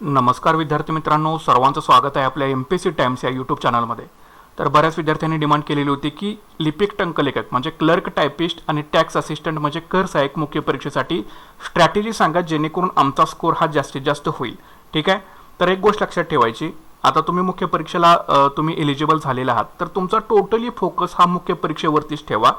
नमस्कार विद्यार्थी मित्रांनो, सर्वांचं स्वागत आहे आपल्या MPSC टाइम्स या यूट्यूब चॅनलमध्ये. तर बऱ्याच विद्यार्थ्यांनी डिमांड केलेली होती की लिपिक टंकलेखक म्हणजे क्लर्क टायपिस्ट आणि टॅक्स असिस्टंट म्हणजे कर सहाय्यक मुख्य परीक्षेसाठी स्ट्रॅटेजी सांगा जेणेकरून आमचा स्कोर हा जास्तीत जास्त होईल. ठीक आहे. तर एक गोष्ट लक्षात ठेवायची, आता तुम्ही मुख्य परीक्षेला तुम्ही एलिजिबल झालेला आहात तर तुमचा टोटली फोकस हा मुख्य परीक्षेवरतीच ठेवा.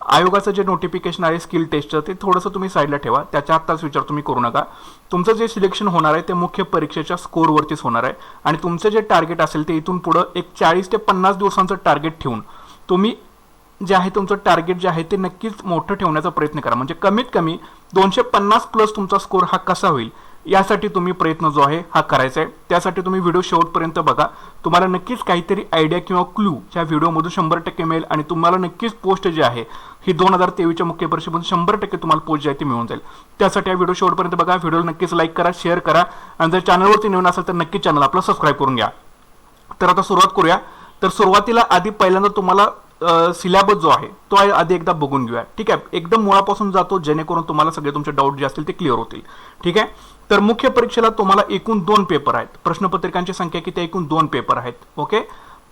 आयोगाचं जे नोटिफिकेशन आहे स्किल टेस्टचं ते थोडंसं तुम्ही साईडला ठेवा, त्याच्या आत्ताच विचार तुम्ही करू नका. तुमचं जे सिलेक्शन होणार आहे ते मुख्य परीक्षेच्या स्कोरवरतीच होणार आहे आणि तुमचं जे टार्गेट असेल ते इथून पुढं एक 40 ते 50 दिवसांचं टार्गेट ठेवून तुम्ही जे आहे तुमचं टार्गेट जे आहे ते नक्कीच मोठं ठेवण्याचा प्रयत्न करा. म्हणजे कमीत कमी 250 प्लस तुमचा स्कोर हा कसा होईल यासाठी तुम्ही प्रयत्न जो आहे हा करायचा आहे. त्यासाठी तुम्ही व्हिडिओ शेवटपर्यंत बघा, तुम्हाला नक्कीच काहीतरी आयडिया किंवा क्लू या व्हिडिओमधून 100% मिळेल आणि तुम्हाला नक्कीच पोस्ट जे आहे ही 2023च्या मुख्य परीक्षेमध्ये 100% तुम्हाला पोस्ट जे आहे ती मिळून जाईल. त्यासाठी हा व्हिडिओ शेवटपर्यंत बघा, व्हिडिओला नक्कीच लाईक करा, शेअर करा आणि जर चॅनलवरती नवीन असेल तर नक्कीच चॅनल आपला सबस्क्राईब करून घ्या. तर आता सुरुवात करूया. तर सुरुवातीला आधी पहिल्यांदा तुम्हाला सिलेबस जो आहे तो आधी एकदा बघून घेऊया. ठीक आहे, एकदम मुळापासून जातो जेणेकरून तुम्हाला सगळे तुमचे डाऊट जे असतील ते क्लिअर होतील. ठीक आहे. तर मुख्य परीक्षेला तुम्हाला एकूण 2 पेपर आहेत. प्रश्नपत्रिकांची संख्या किती, एकूण 2 पेपर आहेत. ओके.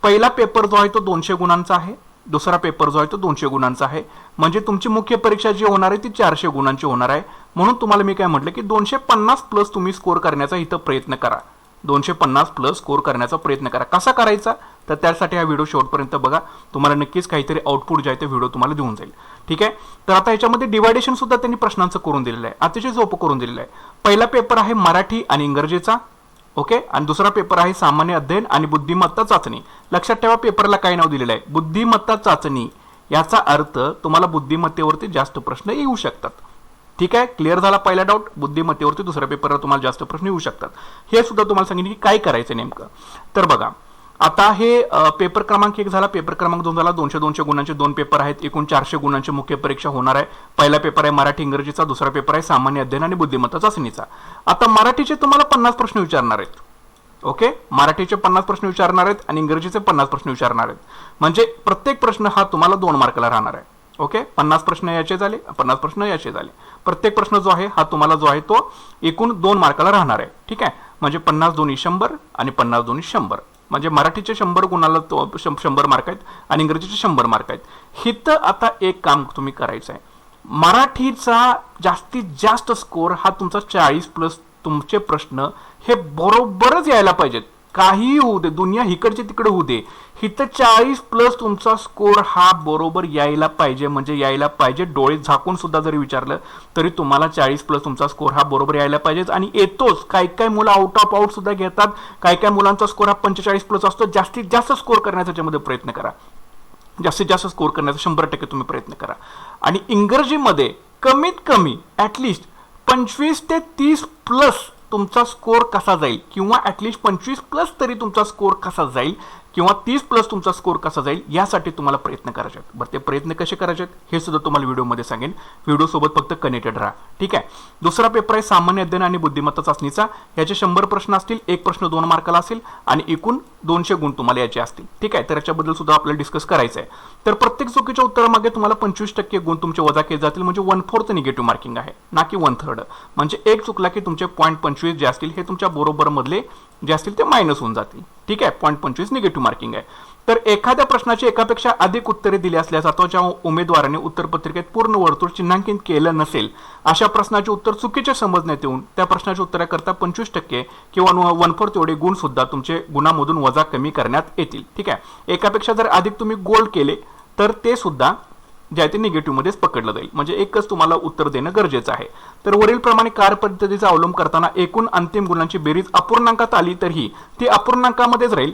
पहिला पेपर जो आहे तो 200 गुणांचा आहे, दुसरा पेपर जो आहे तो 200 गुणांचा आहे. म्हणजे तुमची मुख्य परीक्षा जी होणार आहे ती 400 गुणांची होणार आहे. म्हणून तुम्हाला मी काय म्हटलं की 250 प्लस तुम्ही स्कोर करण्याचा इथं प्रयत्न करा. 250 प्लस स्कोर करण्याचा प्रयत्न करा. कसा करायचा तर त्यासाठी हा व्हिडिओ शेवटपर्यंत बघा, तुम्हाला नक्कीच काहीतरी आउटपुट जे आहे ते व्हिडिओ तुम्हाला देऊन जाईल. ठीक आहे. तर आता याच्यामध्ये डिवायडेशन सुद्धा त्यांनी प्रश्नांचं करून दिलेलं आहे, अतिशय सोपं करून दिलेलं आहे. पहिला पेपर आहे मराठी आणि इंग्रजीचा. ओके. आणि दुसरा पेपर आहे सामान्य अध्ययन आणि बुद्धिमत्ता चाचणी. लक्षात ठेवा पेपरला काय नाव दिलेलं आहे, बुद्धिमत्ता चाचणी. याचा अर्थ तुम्हाला बुद्धिमत्तेवरती जास्त प्रश्न येऊ शकतात. ठीक आहे. क्लिअर झाला पहिला डाऊट. बुद्धिमत्तेवरती दुसऱ्या पेपरला तुम्हाला जास्त प्रश्न येऊ शकतात. हे सुद्धा तुम्हाला सांगितलं की काय करायचं नेमकं. तर बघा, आता हे पेपर क्रमांक 1 झाला, पेपर क्रमांक 2 झाला. 200 गुणांचे 2 पेपर आहेत, एकूण 400 गुणांची मुख्य परीक्षा होणार आहे. पहिला पेपर आहे मराठी इंग्रजीचा, दुसरा पेपर आहे सामान्य अध्ययन आणि बुद्धिमत्ता चाचणीचा. आता मराठीचे तुम्हाला 50 प्रश्न विचारणार आहेत. ओके. मराठीचे 50 प्रश्न विचारणार आहेत आणि इंग्रजीचे 50 प्रश्न विचारणार आहेत. म्हणजे प्रत्येक प्रश्न हा तुम्हाला 2 मार्काला राहणार आहे. ओके. 50 प्रश्न याचे झाले, 50 प्रश्न याचे झाले. प्रत्येक प्रश्न जो आहे हा तुम्हाला जो आहे तो एकूण 2 मार्काला राहणार आहे. ठीक आहे. म्हणजे 50 दोन्ही 100 आणि 50 दोन्ही 100. म्हणजे मराठीचे 100 गुणाला 100 मार्क आहेत आणि इंग्रजीचे 100 मार्क आहेत. हिथं आता एक काम तुम्ही करायचं आहे, मराठीचा जास्तीत जास्त स्कोर हा तुमचा 40 प्लस. तुमचे प्रश्न हे बरोबरच यायला पाहिजेत, काहीही होऊ दे, दुनिया इकडचे तिकडे होऊ दे, हिथं 40 प्लस तुमचा स्कोर हा बरोबर यायला पाहिजे. म्हणजे यायला पाहिजे, डोळे झाकून सुद्धा जरी विचारलं तरी तुम्हाला 40 प्लस तुमचा स्कोर हा बरोबर यायला पाहिजे. आणि येतोच. काही काही मुलं आउट ऑफ आउट सुद्धा घेतात, काही काही मुलांचा स्कोर हा 45 प्लस असतो. जास्तीत जास्त स्कोर करण्याचा त्याच्यामध्ये प्रयत्न करा, जास्तीत जास्त स्कोर करण्याचा 100% तुम्ही प्रयत्न करा. आणि इंग्रजीमध्ये कमीत कमी ॲटलिस्ट 25 ते 30 प्लस तुमचा स्कोर कसा जाईल, किंवा ॲटलिस्ट 25 प्लस तरी तुमचा स्कोर कसा जाईल, किंवा 30 प्लस तुमचा स्कोर कसा जाईल यासाठी तुम्हाला प्रयत्न करायचे आहेत. बरं, ते प्रयत्न कसे करायचे आहेत हे सुद्धा तुम्हाला व्हिडिओमध्ये सांगेन. व्हिडिओसोबत फक्त कनेक्टेड राहा. ठीक आहे. दुसरा पेपर आहे सामान्य अध्ययन आणि बुद्धिमत्ता चाचणीचा. याचे 100 प्रश्न असतील, एक प्रश्न 2 मार्काला असेल आणि एकूण 200 गुण तुम्हाला याचे असतील. ठीक आहे. तर याच्याबद्दल सुद्धा आपल्याला डिस्कस करायचं आहे. तर प्रत्येक चुकीच्या उत्तरामागे तुम्हाला 25% गुण तुमचे वजा केले जातील. म्हणजे 1/4 निगेटिव्ह मार्किंग आहे, ना की 1/3. म्हणजे एक चुकला की तुमचे 0.25 जे असतील हे तुमच्या बरोबर मधले जे असतील ते मायनस होऊन जातील. ठीक आहे. 0.25 निगेटिव्ह मार्किंग आहे. तर एखाद्या प्रश्नाची एकापेक्षा अधिक उत्तरे दिली असल्यास अथवा ज्या उमेदवाराने उत्तरपत्रिकेत पूर्ण वर्तुळ चिन्हांकित केलं नसेल अशा प्रश्नाचे उत्तर चुकीचे समजण्यात येऊन त्या प्रश्नाच्या उत्तराकरता 25% किंवा 1/4 एवढे गुण सुद्धा तुमचे गुणामधून वजा कमी करण्यात येतील. ठीक आहे. एकापेक्षा जर अधिक तुम्ही गोल्ड केले तर ते सुद्धा जे आहे ते निगेटिव्ह मध्येच पकडलं जाईल. म्हणजे एकच तुम्हाला उत्तर देणं गरजेचं आहे. तर वरील प्रमाणे कार्यपद्धतीचा अवलंब करताना एकूण अंतिम गुणांची बेरीज अपूर्णांकात आली तरीही ती अपूर्णांकामध्येच राहील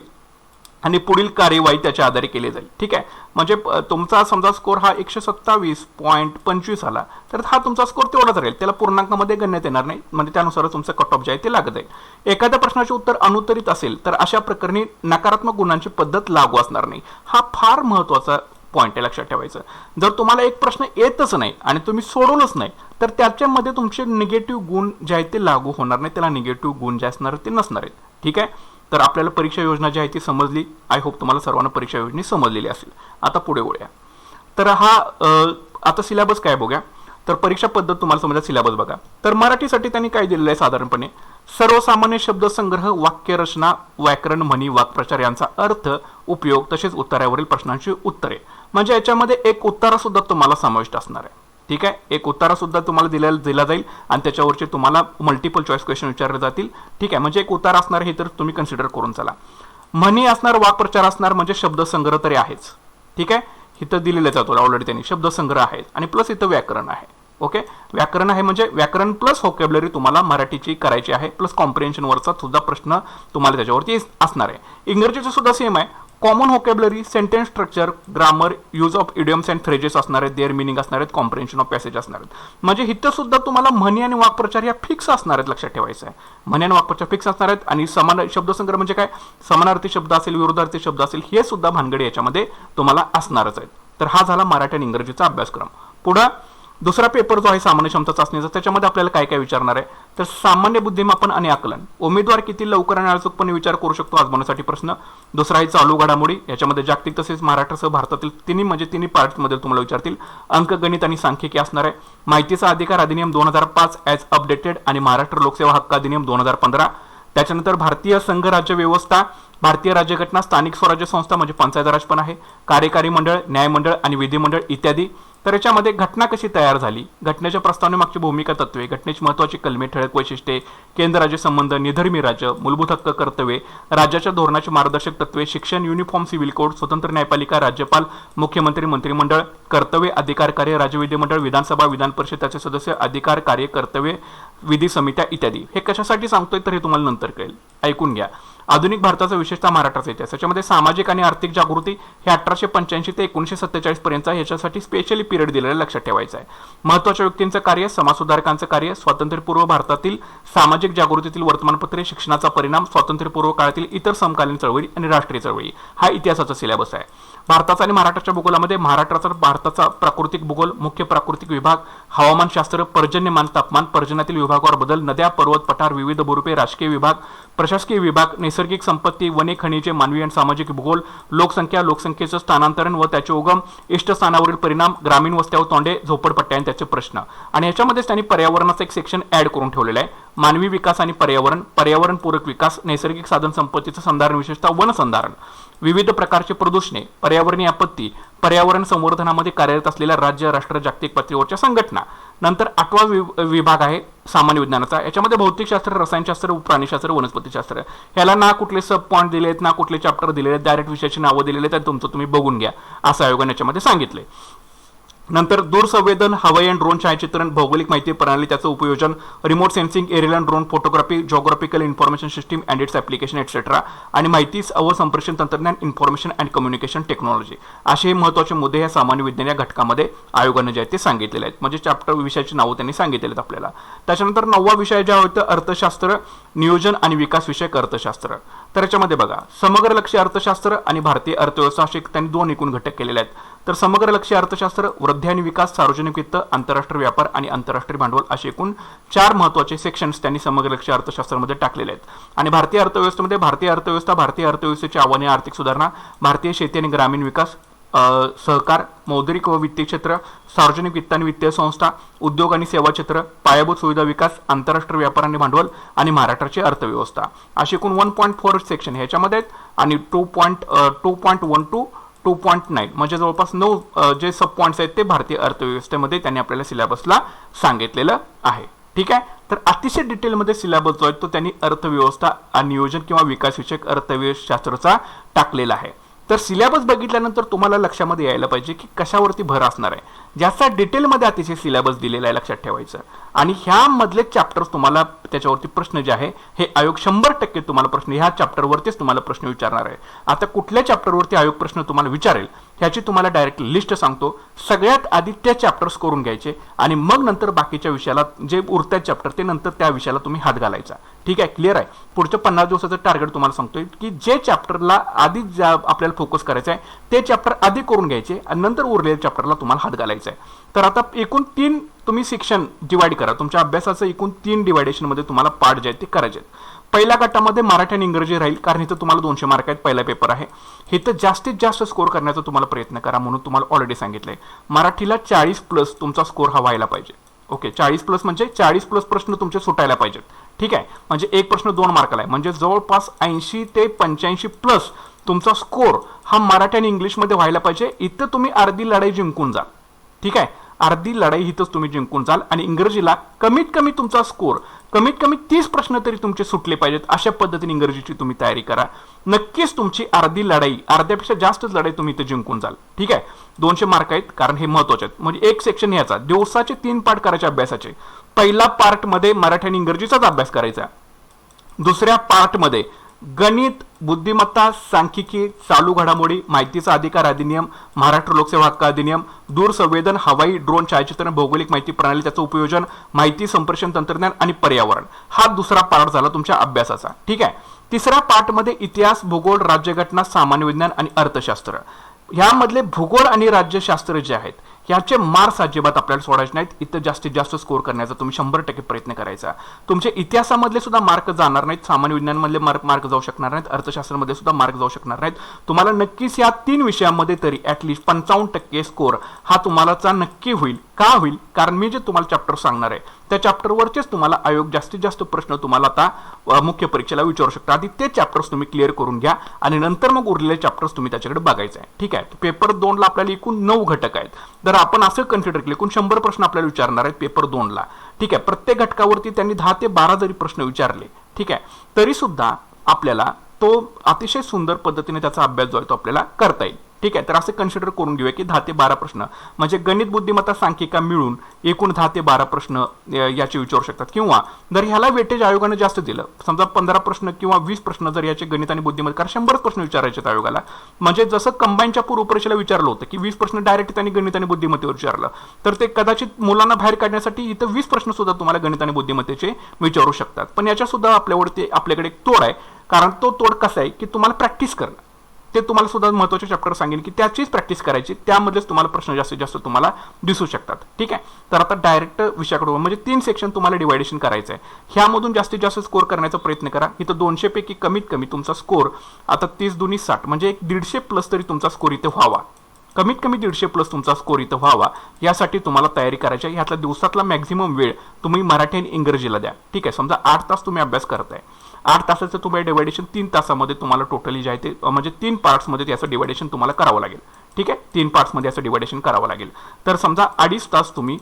आणि पुढील कार्यवाही त्याच्या आधारे केली जाईल. ठीक आहे. म्हणजे तुमचा समजा स्कोर हा 127.25 आला तर हा तुमचा स्कोर तेवढाच राहील, त्याला पूर्णांकामध्ये गणण्यात येणार नाही. म्हणजे त्यानुसार तुमचं कट ऑफ जे आहे ते लागत जाईल. एखाद्या प्रश्नाचे उत्तर अनुत्तरित असेल तर अशा प्रकरणी नकारात्मक गुणांची पद्धत लागू असणार नाही. हा फार महत्वाचा पॉईंट आहे, लक्षात ठेवायचं. जर तुम्हाला एक प्रश्न येतच नाही आणि तुम्ही सोडवलंच नाही तर त्याच्यामध्ये तुमचे निगेटिव्ह गुण जे आहेत ते लागू होणार नाही, त्याला निगेटिव्ह गुण जे असणार ते नसणार आहेत. ठीक आहे. तर आपल्याला परीक्षा योजना जी आहे ती समजली. आय होप तुम्हाला सर्वांना परीक्षा योजना समजलेली असेल. आता पुढे वळूया. तर हा आता सिलेबस काय बघूया. तर परीक्षा पद्धत तुम्हाला समजा सिलेबस बघा. तर मराठीसाठी त्यांनी काय दिलेलं आहे साधारणपणे सर्वसामान्य शब्दसंग्रह, वाक्यरचना, व्याकरण, म्हणी, वाक्प्रचार यांचा अर्थ, उपयोग तसेच उत्तरावरील प्रश्नांची उत्तरे. म्हणजे याच्यामध्ये एक उत्तरा सुद्धा तुम्हाला समाविष्ट असणार आहे. ठीक आहे, एक उत्तरा सुद्धा तुम्हाला दिला जाईल आणि त्याच्यावरचे तुम्हाला मल्टिपल चॉईस क्वेश्चन विचारले जातील. ठीक आहे, म्हणजे एक उत्तर असणार हे तर तुम्ही कन्सिडर करून चला. म्हणी असणार, वाक्प्रचार असणार, म्हणजे शब्दसंग्रह तरी आहेच. ठीक आहे, इथं दिलेलं जातो ऑलरेडी त्यांनी शब्दसंग्रह आहे आणि प्लस इथं व्याकरण आहे. ओके, व्याकरण आहे म्हणजे व्याकरण प्लस व्होकॅब्युलरी तुम्हाला मराठीची करायची आहे, प्लस कॉम्प्रिहेन्शन वरचा सुद्धा प्रश्न तुम्हाला त्याच्यावरती असणार आहे. इंग्रजीचं सुद्धा सेम आहे. Common vocabulary, sentence structure, grammar, use of idioms and phrases असणार आहेत, देअर मिनिंग असणार आहेत, कॉम्प्रिहेन्शन ऑफ पॅसेज असणार आहेत. म्हणजे इथं सुद्धा तुम्हाला म्हणी आणि वाक्प्रचार या फिक्स असणार आहेत, लक्षात ठेवायचं आहे. म्हणी आणि वाक्प्रचार फिक्स असणार आहेत. आणि समान शब्दसंग्रह म्हणजे काय, समानार्थी शब्द असेल, विरोधार्थी शब्द असेल, हे सुद्धा भानगडी याच्यामध्ये तुम्हाला असणारच आहेत. तर हा झाला मराठी आणि इंग्रजीचा अभ्यासक्रम. पुढे दुसरा पेपर जो आहे सामान्य क्षमता चाचणीचा, त्याच्यामध्ये आपल्याला काय काय विचारणार आहे तर सामान्य बुद्धिमापन आणि आकलन. उमेदवार किती लवकर आणि अचूकपणे विचार करू शकतो आजमावण्यासाठी प्रश्न. दुसरा आहे चालू घडामोडी, याच्यामध्ये जागतिक तसेच महाराष्ट्रासह भारतातील तिन्ही पार्ट्समध्ये तुम्हाला विचारतील. अंकगणित आणि सांख्यिकी असणार आहे. माहितीचा अधिकार अधिनियम 2005 ॲज अपडेटेड आणि महाराष्ट्र लोकसेवा हक्क अधिनियम 2015. त्याच्यानंतर भारतीय संघ राज्य व्यवस्था, भारतीय राज्यघटना, स्थानिक स्वराज्य संस्था म्हणजे पंचायत राज पण आहे, कार्यकारी मंडळ, न्यायमंडळ आणि विधिमंडळ इत्यादी. तर याच्यामध्ये घटना कशी तयार झाली, घटनेच्या प्रस्तावनेमागची भूमिका, तत्वे, घटनेची महत्त्वाची कलमे, ठळक वैशिष्ट्ये, केंद्र राज्य संबंध, निधर्मी राज्य, मूलभूत हक्क, कर्तव्ये, राज्याच्या धोरणाची मार्गदर्शक तत्वे, शिक्षण, युनिफॉर्म सिव्हिल कोड, स्वतंत्र न्यायपालिका, राज्यपाल, मुख्यमंत्री, मंत्रिमंडळ, कर्तव्य, अधिकार, कार्य, राज्य विधिमंडळ, विधानसभा, विधान परिषद, त्याचे सदस्य, अधिकार, कार्य, कर्तव्ये, विधी समित्या इत्यादी. हे कशासाठी सांगतोय तर हे तुम्हाला नंतर कळेल, ऐकून घ्या. आधुनिक भारताचा विशेषतः महाराष्ट्राचा इतिहास, याच्यामध्ये सामाजिक आणि आर्थिक जागृती हे 1885 ते 1947 पर्यंत याच्यासाठी स्पेशली पिरियड दिलेला लक्षात ठेवायचा आहे. महत्त्वाच्या व्यक्तींचं कार्य, समाजसुधारकांचं कार्य, स्वातंत्र्यपूर्व भारतातील सामाजिक जागृतीतील वर्तमानपत्रे, शिक्षणाचा परिणाम, स्वातंत्र्यपूर्व काळातील इतर समकालीन चळवळी आणि राष्ट्रीय चळवळी, हा इतिहासाचा सिलेबस आहे. भारताचा आणि महाराष्ट्राच्या भूगोलामध्ये भारताचा प्राकृतिक भूगोल, मुख्य प्राकृतिक विभाग, हवामानशास्त्र, पर्जन्यमान, तापमान, पर्जन्यातील विभागावर बदल, नद्या, पर्वत, पठार, विविध भूरूपे, राजकीय विभाग, प्रशासकीय विभाग, नैसर्गिक संपत्ती, वने, खनिजे, मानवी आणि सामाजिक भूगोल, लोकसंख्या, लोकसंख्येचं स्थानांतरण व त्याचे उगम, इष्टस्थानावरील परिणाम, ग्रामीण वस्त्या व तोंडे, झोपडपट्ट्या आणि त्याचे प्रश्न. आणि याच्यामध्येच त्यांनी पर्यावरणाचा एक सेक्शन ऍड करून ठेवलेला आहे. मानवी विकास आणि पर्यावरण, पर्यावरणपूरक विकास, नैसर्गिक साधन संपत्तीचं संधारण, विशेषतः वन संधारण, विविध प्रकारचे प्रदूषणे, पर्यावरणीय आपत्ती, पर्यावरण संवर्धनामध्ये कार्यरत असलेल्या राज्य, राष्ट्र, जागतिक पातळीवरच्या संघटना. नंतर 8वा विभाग आहे सामान्य विज्ञानाचा, याच्यामध्ये भौतिकशास्त्र, रसायनशास्त्र, प्राणीशास्त्र, वनस्पतीशास्त्र. ह्याला ना कुठले सब पॉईंट दिले आहेत, ना कुठले चॅप्टर दिलेले आहेत, डायरेक्ट विषयाची नावं दिलेली आहेत, तुमचं तुम्ही बघून घ्या असं आयोगाने याच्यामध्ये सांगितलंय. नंतर दूरसंवेदन, हवाई आणि ड्रोन छायाचित्रण, भौगोलिक माहिती प्रणाली, त्याचं उपयोजन, remote sensing, aerial drone photography, geographical information system and its application etcetera, आणि माहिती व संप्रेषण तंत्रज्ञान, इन्फॉर्मेशन अँड कम्युनिकेशन टेक्नॉलॉजी, असे महत्त्वाचे मुद्दे या सामान्य विज्ञान या घटकामध्ये आयोगाने जे आहेत ते सांगितलेले आहेत. म्हणजे चॅप्टर विषयाची नावं त्यांनी सांगितलेले आहेत आपल्याला. त्याच्यानंतर 9वा विषय जे होतं अर्थशास्त्र, नियोजन आणि विकास विषयक अर्थशास्त्र. तर याच्यामध्ये बघा समग्र लक्ष्य अर्थशास्त्र आणि भारतीय अर्थव्यवस्था असे त्यांनी 2 एकूण घटक केलेले आहेत. तर समग्र लक्ष्य अर्थशास्त्र, वृद्धी आणि विकास, सार्वजनिक वित्त, आंतरराष्ट्रीय व्यापार आणि आंतरराष्ट्रीय भांडवल असे एकूण 4 महत्त्वाचे सेक्शन्स त्यांनी समग्र लक्ष्य अर्थशास्त्रामध्ये टाकलेले आहेत. आणि भारतीय अर्थव्यवस्थेमध्ये भारतीय अर्थव्यवस्थेची आव्हाने, आर्थिक सुधारणा, भारतीय शेती आणि ग्रामीण विकास, सहकार, मौद्रिक व वित्तीय क्षेत्र, सार्वजनिक वित्त आणि वित्तीय संस्था, उद्योग आणि सेवा क्षेत्र, पायाभूत सुविधा विकास, आंतरराष्ट्रीय व्यापार आणि भांडवल आणि महाराष्ट्राची अर्थव्यवस्था अशी एकूण 1.4 सेक्शन ह्याच्यामध्ये आहेत. आणि 2.1 to 2.9 म्हणजे जवळपास 9 जे सब पॉईंट्स आहेत ते भारतीय अर्थव्यवस्थेमध्ये त्यांनी आपल्याला सिलेबसला सांगितलेलं आहे. ठीक आहे, तर अतिशय डिटेलमध्ये सिलेबस जो आहे तो त्यांनी अर्थव्यवस्था, नियोजन किंवा विकास विषयक अर्थशास्त्राचा टाकलेला आहे. तर सिलेबस बघितल्यानंतर तुम्हाला लक्षामध्ये यायला पाहिजे की कशावरती भर असणार आहे. ज्याचा डिटेलमध्ये अतिशय सिलेबस दिलेला आहे लक्षात ठेवायचं. आणि ह्यामधले चॅप्टर्स तुम्हाला त्याच्यावरती प्रश्न जे आहे हे आयोग 100% तुम्हाला प्रश्न ह्या चॅप्टरवरतीच तुम्हाला प्रश्न विचारणार आहे. आता कुठल्या चॅप्टरवरती आयोग प्रश्न तुम्हाला विचारेल ह्याची तुम्हाला डायरेक्ट लिस्ट सांगतो. सगळ्यात आधी ते चॅप्टर्स करून घ्यायचे आणि मग नंतर बाकीच्या विषयाला जे उरतात चॅप्टर ते नंतर त्या विषयाला तुम्ही हात घालायचा. ठीक आहे, क्लिअर आहे. पुढच्या 50 दिवसाचं टार्गेट तुम्हाला सांगतोय की जे चॅप्टरला आधी आपल्याला फोकस करायचा आहे ते चॅप्टर आधी करून घ्यायचे आणि नंतर उरलेल्या चॅप्टरला तुम्हाला हात घालायचा आहे. तर आता एकूण 3 तुम्ही सेक्शन डिवाइड करा. तुमच्या अभ्यासाचं एकूण 3 डिवायडेशनमध्ये तुम्हाला पार्ट जे आहेत ते करायचे आहेत. पहिल्या गटामध्ये मराठी आणि इंग्रजी राहील, कारण इथं तुम्हाला 200 मार्क आहेत, पहिला पेपर आहे. इथं जास्तीत जास्त स्कोर करण्याचा तुम्हाला प्रयत्न करा, म्हणून तुम्हाला ऑलरेडी सांगितलंय. मराठीला 40+ तुमचा स्कोर हा व्हायला पाहिजे. ओके, 40+ म्हणजे 40+ प्रश्न तुमचे सुटायला पाहिजेत. ठीक आहे, म्हणजे एक प्रश्न 2 मार्काला आहे, म्हणजे जवळपास 80 ते 85+ तुमचा स्कोर हा मराठी आणि इंग्लिशमध्ये व्हायला पाहिजे. इथं तुम्ही अर्धी लढाई जिंकून जाल. ठीक आहे, अर्धी लढाई हिथंच तुम्ही जिंकून जाल. आणि इंग्रजीला कमीत कमी तुमचा स्कोर कमीत कमी 30 प्रश्न तरी तुमचे सुटले पाहिजेत. अशा पद्धतीने इंग्रजीची तुम्ही तयारी करा. नक्कीच तुमची अर्धी लढाई, अर्ध्यापेक्षा जास्तच लढाई तुम्ही इथे जिंकून जाल. ठीक आहे, 200 मार्क आहेत, कारण हे महत्वाचे आहेत. म्हणजे एक सेक्शन याचा दिवसाचे 3 पार्ट करायचे अभ्यासाचे. पहिला पार्टमध्ये मराठी आणि इंग्रजीचाच अभ्यास करायचा. दुसऱ्या पार्टमध्ये गणित, बुद्धिमत्ता, सांख्यिकी, चालू घडामोडी, माहितीचा अधिकार अधिनियम, महाराष्ट्र लोकसेवा हक्क अधिनियम, दूरसंवेदन, हवाई, ड्रोन, छायाचित्रण, भौगोलिक माहिती प्रणाली, त्याचं उपयोजन, माहिती संप्रेषण तंत्रज्ञान आणि पर्यावरण, हा दुसरा पार्ट झाला तुमच्या अभ्यासाचा. ठीक आहे, तिसऱ्या पार्टमध्ये इतिहास, भूगोल, राज्यघटना, सामान्य विज्ञान आणि अर्थशास्त्र. यामधले भूगोल आणि राज्यशास्त्र जे आहेत याचे मार्क्स अजिबात आपल्याला सोडायचे नाहीत. इथं जास्तीत जास्त स्कोर करण्याचा तुम्ही 100% प्रयत्न करायचा. तुमचे इतिहासामधले सुद्धा मार्क जाणार नाहीत, सामान्य विज्ञानामधले मार्क जाऊ शकणार नाहीत, अर्थशास्त्रामध्ये सुद्धा मार्क जाऊ शकणार नाहीत. तुम्हाला नक्कीच या 3 विषयांमध्ये तरी ऍटलीस्ट 55% स्कोर हा तुम्हालाचा नक्की होईल. का होईल? कारण मी जे तुम्हाला चॅप्टर सांगणार आहे त्या चॅप्टरवरचेच तुम्हाला आयोग जास्तीत जास्त प्रश्न तुम्हाला आता मुख्य परीक्षेला विचारू शकता. आधी ते चॅप्टर्स तुम्ही क्लिअर करून घ्या आणि नंतर मग उरलेले चॅप्टर्स तुम्ही त्याच्याकडे बघायचे आहे. ठीक आहे, पेपर 2 ला आपल्याला एकूण 9 घटक आहेत. तर आपण असं कन्सिडर केलं एकूण 100 प्रश्न आपल्याला विचारणार आहेत पेपर 2 ला. ठीक आहे, प्रत्येक घटकावरती त्यांनी 10 ते 12 जरी प्रश्न विचारले, ठीक आहे, तरी सुद्धा आपल्याला तो अतिशय सुंदर पद्धतीने त्याचा अभ्यास जो आहे तो आपल्याला करता येईल. ठीक आहे, तर असं कन्सिडर करून घेऊया की 10 ते 12 प्रश्न म्हणजे गणित, बुद्धिमत्ता, सांख्यिका मिळून एकूण 10 ते 12 प्रश्न याचे विचारू शकतात. किंवा जर ह्याला वेटेज आयोगाने जास्त दिलं, समजा 15 प्रश्न किंवा 20 प्रश्न जर याचे गणित आणि बुद्धिमत्ता, कारण 100 प्रश्न विचारायचे आहेत आयोगाला. म्हणजे जसं कंबाईनच्या पूर्व परीक्षेला विचारलं होतं की 20 प्रश्न डायरेक्ट त्यांनी गणित आणि बुद्धिमत्तेवर विचारलं, तर ते कदाचित मुलांना बाहेर काढण्यासाठी इथं 20 प्रश्न सुद्धा तुम्हाला गणित आणि बुद्धिमत्तेचे विचारू शकतात. पण याच्या सुद्धा आपल्याकडे एक तोड आहे, कारण तो तोड कसा आहे की तुम्हाला प्रॅक्टिस करणं. ते तुम्हाला सुद्धा महत्त्वाचे चॅप्टर सांगेन की त्याचीच प्रॅक्टिस करायची, त्यामध्येच तुम्हाला प्रश्न जास्तीत जास्त तुम्हाला दिसू शकतात. ठीक आहे, तर आता डायरेक्ट विषयाकडे म्हणजे 3 सेक्शन तुम्हाला डिवायडेशन करायचं आहे. ह्यामधून जास्तीत जास्त स्कोर करण्याचा प्रयत्न करा. इथं 200 पैकी कमीत कमी तुमचा स्कोर आता 30 दुनी 60 म्हणजे एक 150+ तरी तुमचा स्कोर इथे व्हावा. कमीत कमी 150+ तुमचा स्कोर इथं व्हावा, यासाठी तुम्हाला तयारी करायची आहे. ह्यातला दिवसातला मॅक्झिमम वेळ तुम्ही मराठी आणि इंग्रजीला द्या. ठीक आहे, समजा 8 तास तुम्ही अभ्यास करताय, 8 तासाचं तुम्ही डिवायडेशन 3 तासामध्ये तुम्हाला टोटली जे आहे ते म्हणजे 3 पार्ट्समध्ये त्याचं डिवायडेशन तुम्हाला करावं लागेल. ठीक आहे, 3 पार्ट्समध्ये याचं डिवायडेशन करावं लागेल. तर समजा 2.5 तास तुम्ही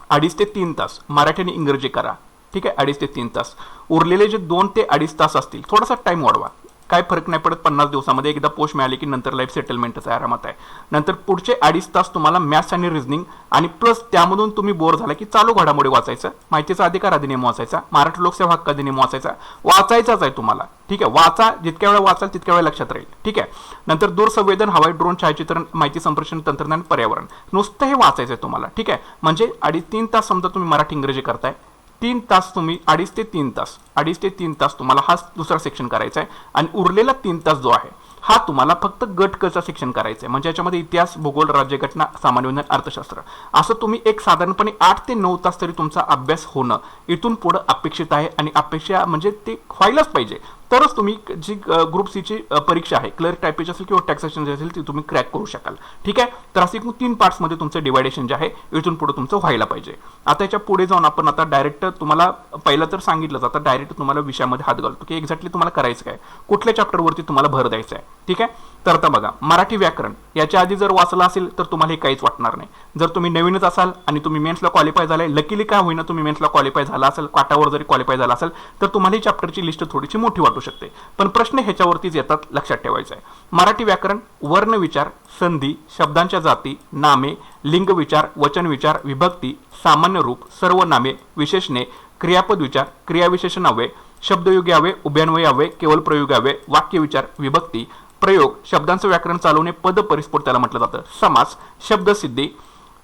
2.5 ते 3 तास मराठी आणि इंग्रजी करा. ठीक आहे, 2.5 ते 3 तास. उरलेले जे 2 ते 2.5 तास असतील थोडासा टाइम वाढवा, काय फरक नाही पडत. 50 दिवसामध्ये एकदा पोस्ट मिळाली की नंतर लाईफ सेटलमेंटच आरामात आहे. नंतर पुढचे 2.5 तास तुम्हाला मॅथ्स आणि रिझनिंग आणि प्लस त्यामधून तुम्ही बोर झाला की चालू घडामोडी वाचायचं, माहितीचा अधिकार अधिनियम वाचायचा, महाराष्ट्र लोकसेवा हक्क अधिनियम वाचायचाच आहे तुम्हाला. ठीक आहे, वाचा, जितक्या वेळा वाचाल तितक्या वेळा लक्षात राहील. ठीक आहे, नंतर दूरसंवेदन, हवाई, ड्रोन, छायाचित्रण, माहिती संप्रेषण तंत्रज्ञान, पर्यावरण, नुसतं हे वाचायचं आहे तुम्हाला. ठीक आहे, म्हणजे 2.5-3 तास समजा तुम्ही मराठी इंग्रजी करताय, 3 तास तुम्ही 2.5 ते 3 तास तुम्हाला हा दुसरा सेक्शन करायचा आहे. आणि उरलेला 3 तास जो आहे हा तुम्हाला फक्त गट क चा सेक्शन करायचा आहे. म्हणजे याच्यामध्ये इतिहास, भूगोल, राज्यघटना, सामान्य विज्ञान, अर्थशास्त्र असं तुम्ही एक साधारणपणे 8 ते 9 तास तरी तुमचा अभ्यास होणं इथून पुढे अपेक्षित आहे. आणि अपेक्षा म्हणजे ते व्हायलाच पाहिजे, तरच तुम्ही जी ग्रुप सी ची परीक्षा आहे, क्लर्क टायपिंग असेल किंवा टॅक्सेशन असेल ती तुम्ही क्रॅक करू शकाल. ठीक आहे, तर असे 3 पार्ट्समध्ये तुमचं डिवायडेशन जे आहे इथून पुढे तुमचं व्हायला पाहिजे. आता याच्या पुढे जाऊन आपण आता डायरेक्ट तुम्हाला पहिलं तर सांगितलं, आता डायरेक्ट तुम्हाला विषयामध्ये हात घालतो की एक्झॅक्टली तुम्हाला करायचं काय, कुठल्या चॅप्टरवरती तुम्हाला भर द्यायचा आहे. ठीक आहे, तर आता बघा, मराठी व्याकरण याच्या आधी जर वाचलं असेल तर तुम्हाला हे काहीच वाटणार नाही. जर तुम्ही नवीनच असाल आणि तुम्ही मेन्सला क्वालिफाय झालाय, लकीली काय होईना तुम्ही मेन्सला क्वालिफाय झाला असेल, काटावर जरी क्वालिफाय झाला असेल तर तुम्हाला ही चॅप्टरची लिस्ट थोडीशी मोठी वाटू शकते. पण प्रश्न ह्याच्यावरतीच येतात, लक्षात ठेवायचं आहे. मराठी व्याकरण, वर्ण विचार, संधी, शब्दांच्या जाती, नामे, लिंग विचार, वचन विचार, विभक्ती, सामान्य रूप, सर्वनामे, विशेषणे, क्रियापद विचार, क्रियाविशेषण अव्यय, शब्दयोगी अव्यय, उभयान्वयी अव्यय, केवळ प्रयोगी अव्यय, वाक्य विचार, विभक्ती, प्रयोग, शब्दांचं व्याकरण चालवणे, पद परिस्फोट त्याला म्हटलं जातं, समास, शब्दसिद्धी,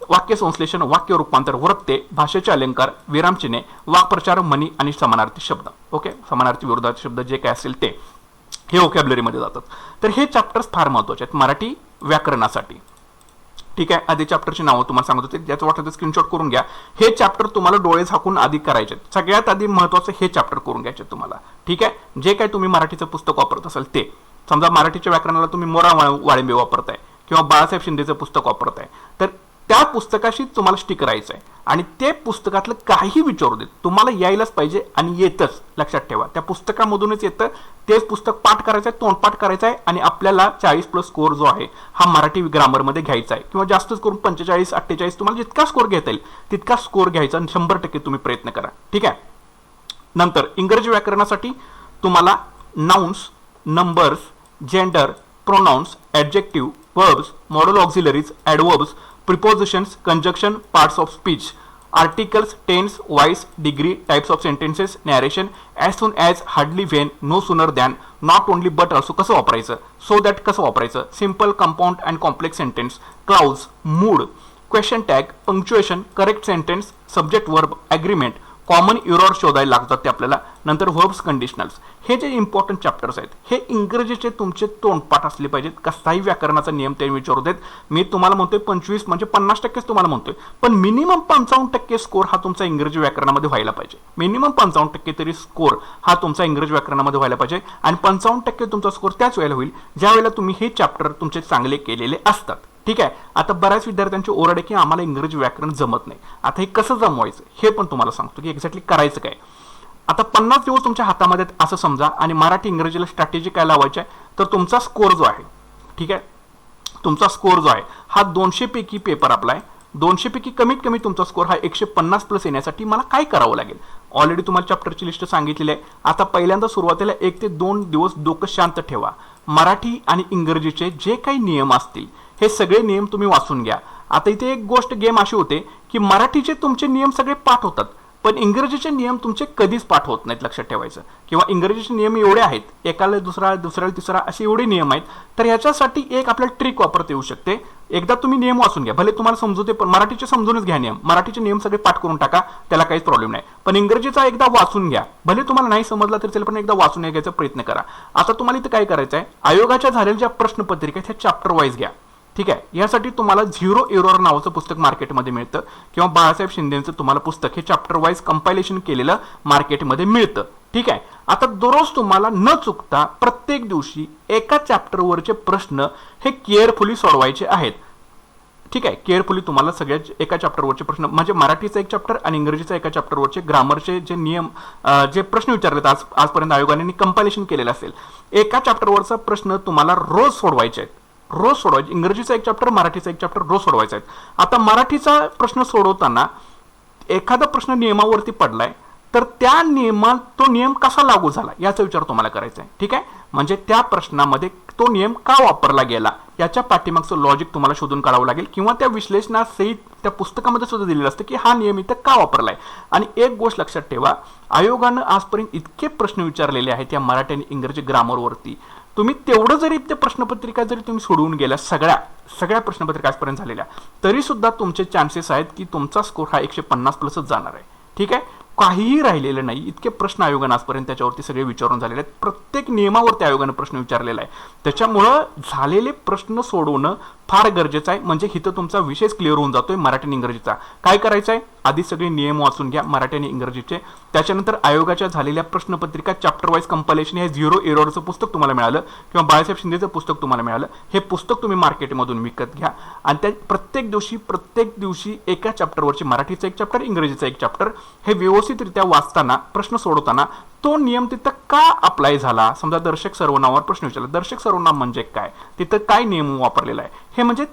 वाक्य संश्लेषण, वाक्य रूपांतर, वृत्ते, भाषेचे अलंकार, विरामचिन्हे, वाक्प्रचार, म्हणी आणि समानार्थी शब्द. ओके, समानार्थी विरोधार्थी शब्द जे काय असेल ते हे व्होकॅब्युलरीमध्ये जातात. तर हे चॅप्टर्स फार महत्त्वाचे आहेत मराठी व्याकरणासाठी. ठीक आहे, आधी चॅप्टरची नावं तुम्हाला सांगत होते, ज्याचं वाटलं तर स्क्रीनशॉट करून घ्या. हे चॅप्टर तुम्हाला डोळे झाकून आधी करायचे. सगळ्यात आधी महत्त्वाचं हे चॅप्टर करून घ्यायचे तुम्हाला. ठीक आहे, जे काही तुम्ही मराठीचं पुस्तक वापरत असाल ते, समजा मराठीच्या व्याकरणाला तुम्ही मोरा वाळिंबे वापरताय किंवा बाळासाहेब शिंदेचं पुस्तक वापरताय, तर त्या पुस्तकाशी तुम्हाला स्टिक करायचं आहे आणि ते पुस्तकातलं काही विचारू देत तुम्हाला यायलाच पाहिजे आणि येतच. लक्षात ठेवा, त्या पुस्तकामधूनच येतं. तेच पुस्तक पाठ करायचं आहे, तोंडपाठ करायचं आहे आणि आपल्याला 40+ स्कोर जो आहे हा मराठी ग्रामरमध्ये घ्यायचा आहे, किंवा जास्तच करून 45, 48 तुम्हाला जितका स्कोर घेता येईल तितका स्कोर घ्यायचा आणि 100% तुम्ही प्रयत्न करा. ठीक आहे. नंतर इंग्रजी व्याकरणासाठी तुम्हाला nouns, numbers, gender, pronouns, adjective, verbs, modal auxiliaries, adverbs, prepositions, conjunction, parts of speech, articles, tense, voice, degree, types of sentences, narration, as soon as, hardly when, no sooner than, not only but also कसं वापरायचं, so that कसं वापरायचं, simple, compound and complex sentence, clause, mood, question tag, punctuation, correct sentence, subject verb, agreement, common error शोधायला लागतात ते आपल्याला. नंतर verbs, कंडिशनल्स, हे जे इम्पॉर्टंट चॅप्टर्स आहेत हे इंग्रजीचे तुमचे तोंडपाठ असले पाहिजेत. कसाही व्याकरणाचा नियम ते विचारू देत. मी तुम्हाला म्हणतोय 25 म्हणजे 50%च तुम्हाला म्हणतोय, पण मिनिमम 55% स्कोर हा तुमचा इंग्रजी व्याकरणामध्ये व्हायला पाहिजे. मिनिमम 55% तरी स्कोर हा तुमचा इंग्रजी व्याकरणामध्ये व्हायला पाहिजे. आणि 55% तुमचा स्कोर त्याच वेळेला होईल ज्या वेळेला तुम्ही हे चॅप्टर तुमचे चांगले केलेले असतात. ठीक आहे. आता बऱ्याच विद्यार्थ्यांची ओरड आहे की आम्हाला इंग्रजी व्याकरण जमत नाही. आता हे कसं जमवायचं हे पण तुम्हाला सांगतो की एक्झॅक्टली करायचं काय. आता 50 दिवस तुमच्या हातामध्ये असं समजा आणि मराठी इंग्रजीला स्ट्रॅटेजी काय लावायची आहे, तर तुमचा स्कोर जो आहे, ठीक आहे, तुमचा स्कोर जो आहे हा 200 पैकी पेपर आपला आहे. 200 पैकी कमीत कमी तुमचा स्कोर हा 150+ येण्यासाठी मला काय करावं लागेल. ऑलरेडी तुम्हाला चॅप्टरची लिस्ट सांगितलेली आहे. आता पहिल्यांदा सुरुवातीला 1 ते 2 दिवस डोकं शांत ठेवा. मराठी आणि इंग्रजीचे जे काही नियम असतील हे सगळे नियम तुम्ही वाचून घ्या. आता इथे एक गोष्ट गेम अशी होते की मराठीचे तुमचे नियम सगळे पाठ होतात, पण इंग्रजीचे नियम तुमचे कधीच पाठ होत नाहीत. लक्षात ठेवायचं. किंवा इंग्रजीचे नियम एवढे आहेत, एकाला दुसरा, दुसऱ्याला तिसरा, असे एवढे नियम आहेत. तर ह्याच्यासाठी एक आपल्याला ट्रिक वापरता येऊ शकते. एकदा तुम्ही नियम वाचून घ्या, भले तुम्हाला समजूते, पण मराठीचे समजूनच घ्या नियम. मराठीचे नियम सगळे पाठ करून टाका, त्याला काहीच प्रॉब्लेम नाही. पण इंग्रजीचा एकदा वाचून घ्या, भले तुम्हाला नाही समजला तरी पण एकदा वाचून घ्यायचा प्रयत्न करा. आता तुम्हाला इथं काय करायचं आहे, आयोगाच्या झालेल्या ज्या प्रश्नपत्रिका आहेत ह्या चॅप्टर वाईज घ्या. ठीक आहे. यासाठी तुम्हाला झिरो एरर नावाचं पुस्तक मार्केटमध्ये मिळतं, किंवा बाळासाहेब शिंदेचं तुम्हाला पुस्तक हे चॅप्टर वाईज कंपायलेशन केलेलं मार्केटमध्ये मिळतं. ठीक आहे. आता दररोज तुम्हाला न चुकता प्रत्येक दिवशी एका चॅप्टरवरचे प्रश्न हे केअरफुली सोडवायचे आहेत. ठीक आहे. केअरफुली तुम्हाला सगळ्या एका चॅप्टरवरचे प्रश्न, म्हणजे मराठीचा एक चॅप्टर आणि इंग्रजीचा एका चॅप्टरवरचे ग्रामरचे जे नियम, जे प्रश्न विचारलेत आजपर्यंत आयोगाने कंपायलेशन केलेलं असेल, एका चॅप्टरवरचा प्रश्न तुम्हाला रोज सोडवायचे आहेत. रोज सोडवायचे. इंग्रजीचा एक चॅप्टर, मराठीचा एक चॅप्टर रोज सोडवायचा आहे. आता मराठीचा प्रश्न सोडवताना एखादा प्रश्न नियमावरती पडलाय, तर त्या नियमात तो नियम कसा लागू झाला याचा विचार तुम्हाला करायचा आहे. ठीक आहे. म्हणजे त्या प्रश्नामध्ये तो नियम का वापरला गेला याच्या पाठीमागचं लॉजिक तुम्हाला शोधून काढावं लागेल, किंवा त्या विश्लेषणासहित त्या पुस्तकामध्ये सुद्धा दिलेलं असतं की हा नियम इथं का वापरलाय. आणि एक गोष्ट लक्षात ठेवा, आयोगानं आजपर्यंत इतके प्रश्न विचारलेले आहेत या मराठी आणि इंग्रजी ग्रामरवरती, तुम्ही तेवढं जरी त्या प्रश्नपत्रिका जरी तुम्ही सोडवून गेल्या, सगळ्या प्रश्नपत्रिका आजपर्यंत झालेल्या, तरी सुद्धा तुमचे चान्सेस आहेत की तुमचा स्कोर हा 150+ जाणार आहे. ठीक आहे. काहीही राहिलेलं नाही. इतके प्रश्न आयोगानं आजपर्यंत त्याच्यावरती सगळे विचारून झालेले आहेत. प्रत्येक नियमावरती आयोगानं प्रश्न विचारलेला आहे. त्याच्यामुळं झालेले प्रश्न सोडवणं फार गरजेचं आहे. म्हणजे इथं तुमचा विषय क्लिअर होऊन जातोय मराठी आणि इंग्रजीचा. काय करायचं आहे, आधी सगळे नियम वाचून घ्या मराठी आणि इंग्रजीचे. त्याच्यानंतर आयोगाच्या झालेल्या प्रश्नपत्रिका चॅप्टर वाईज कंपायलेशन हे झिरो एररचं पुस्तक तुम्हाला मिळालं, किंवा बाळासाहेब शिंदेचं पुस्तक तुम्हाला मिळालं, हे पुस्तक तुम्ही मार्केटमधून विकत घ्या. आणि त्या प्रत्येक दिवशी एका चॅप्टरवरची, मराठीचं एक चॅप्टर, इंग्रजीचं एक चॅप्टर, हे व्यवस्थितरित्या वाचताना, प्रश्न सोडवताना तो नियम तिथं का अप्लाय झाला. समजा दर्शक सर्वनामावर प्रश्न विचारला, दर्शक सर्वनाम म्हणजे काय, तिथं काय नियम वापरलेला आहे, हे म्हणजे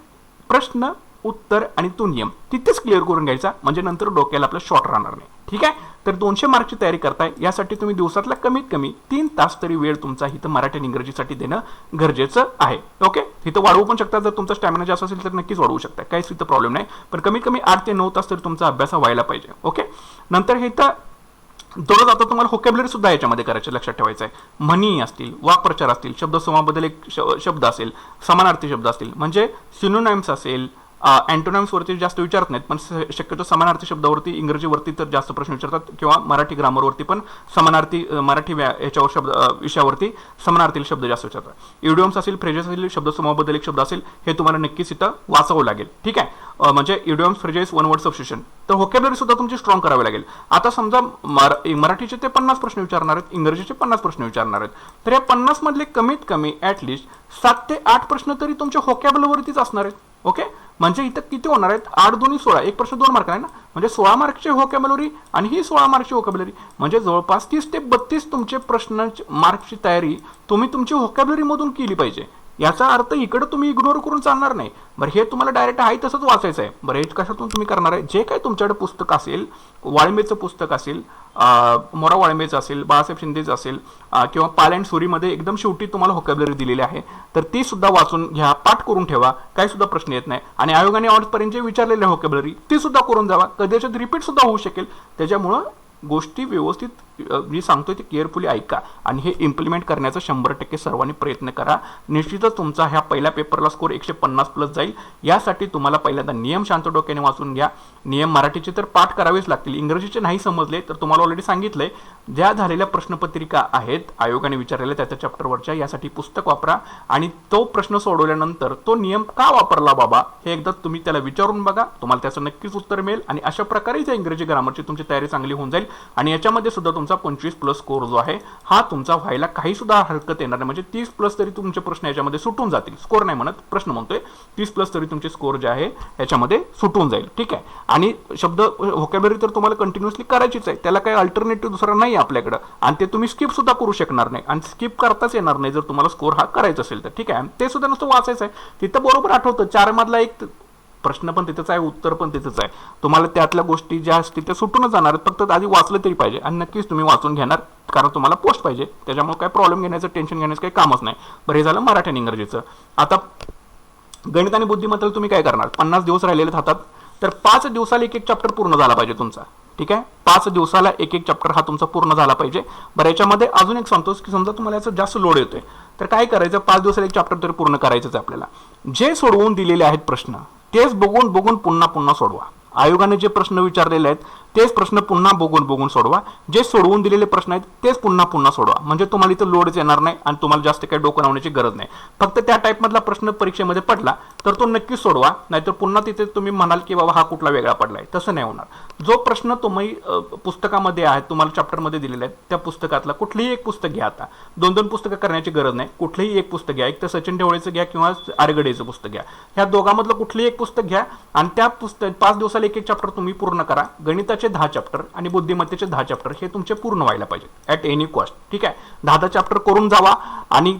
प्रश्न, उत्तर आणि तो नियम तिथेच क्लिअर करून घ्यायचा. म्हणजे नंतर डोक्याला आपलं शॉर्ट राहणार नाही. ठीक आहे. तर 200 मार्कची तयारी करताय, यासाठी तुम्ही दिवसातला कमीत कमी 3 तास तरी वेळ तुमचा इथं मराठी आणि इंग्रजीसाठी देणं गरजेचं आहे. ओके. इथं वाढवू पण शकता, जर तुमचा स्टॅमिना जास्त असेल तर नक्कीच वाढवू शकता, काहीच इथं प्रॉब्लेम नाही. पण कमीत कमी 8 ते 9 तास तरी तुमचा अभ्यास व्हायला पाहिजे. ओके. नंतर हे इथं दररोज आता तुम्हाला व्होकॅब्युलरी सुद्धा याच्यामध्ये करायचं, लक्षात ठेवायचं आहे. म्हणी असतील, वाक्प्रचार असतील, शब्दसमूहाबद्दल एक शब्द असेल, समानार्थी शब्द असतील, म्हणजे सिनोनाइम्स असेल, अँटोनिम्सवरती जास्त विचारत नाहीत, पण शक्यतो समानार्थी शब्दावरती इंग्रजीवरती तर जास्त प्रश्न विचारतात, किंवा मराठी ग्रामरवरती पण समानार्थी मराठी याच्यावर विषयावरती समानार्थी शब्द जास्त विचारतात. इडिओम्स असेल, फ्रेजेस असेल, शब्दसमूहाबद्दल एक शब्द असेल, हे तुम्हाला नक्कीच इथं वाचावं लागेल. ठीक आहे, म्हणजे इडिओम्स, फ्रेजेस, वन वर्ड सबस्टिट्यूशन, तर व्होकॅब्युलरी सुद्धा तुमची स्ट्रॉंग करावी लागेल. आता समजा मराठीचे ते 50 प्रश्न विचारणार आहेत, इंग्रजीचे 50 प्रश्न विचारणार आहेत, तर या 50 मधले कमीत कमी ऍटलिस्ट 7 ते 8 प्रश्न तरी तुमच्या व्होकॅब्युलरीवरतीच असणार आहेत. ओके, म्हणजे इथं किती होणार आहेत, 8 2 16, एक प्रश्न 2 मार्क आहे ना, म्हणजे 16 मार्कची व्होकॅब्युलरी आणि ही 16 मार्कची व्होकॅब्युलरी, म्हणजे जवळपास 30 ते 32 तुमचे प्रश्न मार्कची तयारी तुम्ही तुमची व्होकॅब्युलरी मधून केली पाहिजे. याचा अर्थ इकडे तुम्ही इग्नोर करून चालणार नाही. बरं, हे तुम्हाला डायरेक्ट आहे तसंच वाचायचं आहे. बरं, हे कशातून तुम्ही करणार आहे, जे काही तुमच्याकडे पुस्तक असेल, वाळंबेचं पुस्तक असेल, मोरा वाळंबेचं असेल, बाळासाहेब शिंदेचं असेल, किंवा पाल अँड सुरीमध्ये एकदम शेवटी तुम्हाला व्होकॅब्युलरी दिलेली आहे, तर ती सुद्धा वाचून घ्या, पाठ करून ठेवा, काही सुद्धा प्रश्न येत नाही. आणि आयोगाने आजपर्यंत जे विचारलेले व्होकॅब्युलरी ती सुद्धा करून जावा, कदाचित रिपीट सुद्धा होऊ शकेल. त्याच्यामुळं गोष्टी व्यवस्थित मी सांगतोय ते केअरफुली ऐका आणि हे इम्प्लिमेंट करण्याचा 100% सर्वांनी प्रयत्न करा. निश्चितच तुमचा ह्या पहिल्या पेपरला स्कोर 150 प्लस जाईल. यासाठी तुम्हाला पहिल्यांदा नियम शांत डोक्याने वाचून घ्या. नियम मराठीचे तर पाठ करावेच लागतील, इंग्रजीचे नाही समजले तर तुम्हाला ऑलरेडी सांगितलंय, ज्या झालेल्या प्रश्नपत्रिका आहेत आयोगाने विचारलेल्या त्या चॅप्टरवरच्या, यासाठी पुस्तक वापरा आणि तो प्रश्न सोडवल्यानंतर तो नियम का वापरला बाबा हे एकदा तुम्ही त्याला विचारून बघा, तुम्हाला त्याचं नक्कीच उत्तर मिळेल. आणि अशा प्रकारे त्या इंग्रजी ग्रामरची तुमची तयारी चांगली होऊन जाईल. आणि याच्यामध्ये सुद्धा तुमचा 25 प्लस स्कोर जो आहे हा तुमचा व्हायला काही सुद्धा हरकत येणार नाही. म्हणजे 30 प्लस तरी तुमचे प्रश्न याच्यामध्ये सुटून जातील. स्कोर नाही म्हणत, प्रश्न म्हणतोय. 30 प्लस तरी तुमचे स्कोर जे आहे याच्यामध्ये सुटून जाईल. ठीक आहे, आणि शब्द व्होकॅब्युलरी तर तुम्हाला कंटिन्युअसली करायचीच आहे, त्याला काही अल्टरनेटिव्ह दुसरा नाही आपल्याकडे, आणि ते तुम्ही स्किप सुद्धा करू शकणार नाही आणि स्किप करताच येणार नाही जर तुम्हाला स्कोर हा करायचा असेल तर. ठीक आहे, ते सुद्धा नुसतं वाचायचं आहे. तिथं बरोबर आठवतं 4 मधला एक प्रश्न पण तिथंच आहे, उत्तर पण तिथंच आहे. तुम्हाला त्यातल्या गोष्टी ज्या असतील त्या सुटूनच जाणार आहेत, फक्त आधी वाचलं तरी पाहिजे आणि नक्कीच तुम्ही वाचून घेणार, कारण तुम्हाला पोस्ट पाहिजे. त्याच्यामुळे काही प्रॉब्लेम घेण्याचं, टेन्शन घेण्याचं काही कामच नाही. बरं, हे झालं मराठी आणि इंग्रजीचं. आता गणित आणि बुद्धिमत्तेला तुम्ही काय करणार, 50 दिवस राहिलेले हातात, तर 5 दिवसाला एक चॅप्टर पूर्ण झाला पाहिजे तुमचा. ठीक आहे, 5 दिवसाला एक चॅप्टर हा तुमचा पूर्ण झाला पाहिजे. बरं, याच्यामध्ये अजून एक सांगतोस की समजा तुम्हाला याचा जास्त लोड येतोय तर काय करायचं, 5 दिवसाला एक चॅप्टर तरी पूर्ण करायचंच आपल्याला. जे सोडवून दिलेले आहेत प्रश्न तेच बघून बघून पुन्हा पुन्हा सोडवा. आयोगाने जे प्रश्न विचारलेले आहेत तेच प्रश्न पुन्हा बघून बघून सोडवा. जे सोडवून दिलेले प्रश्न आहेत तेच पुन्हा पुन्हा सोडवा. म्हणजे तुम्हाला इथं लोडच येणार नाही आणि तुम्हाला जास्त काही डोकं लावण्याची गरज नाही. फक्त त्या टाईपमधला प्रश्न परीक्षेमध्ये पडला तर तो नक्कीच सोडवा, नाहीतर पुन्हा तिथे तुम्ही म्हणाल की बाबा हा कुठला वेगळा पडलाय, तसं नाही होणार. जो प्रश्न तुम्ही पुस्तकामध्ये आहे, तुम्हाला चॅप्टरमध्ये दिलेले आहेत, त्या पुस्तकातला कुठलीही एक पुस्तक घ्या. आता 2-2 पुस्तकं करण्याची गरज नाही, कुठलंही एक पुस्तक घ्या. एक तर सचिन ढवळेचं घ्या किंवा आरगडेचं पुस्तक घ्या. ह्या दोघांमधलं कुठलंही एक पुस्तक घ्या आणि त्या 5 दिवसाला एक चॅप्टर तुम्ही पूर्ण करा. गणिताचे 10 चॅप्टर आणि बुद्धिमत्तेचे 10 चॅप्टर हे तुमचे पूर्ण व्हायला पाहिजे ॲट एनी कॉस्ट. ठीक आहे, 10 चॅप्टर करून जावा. आणि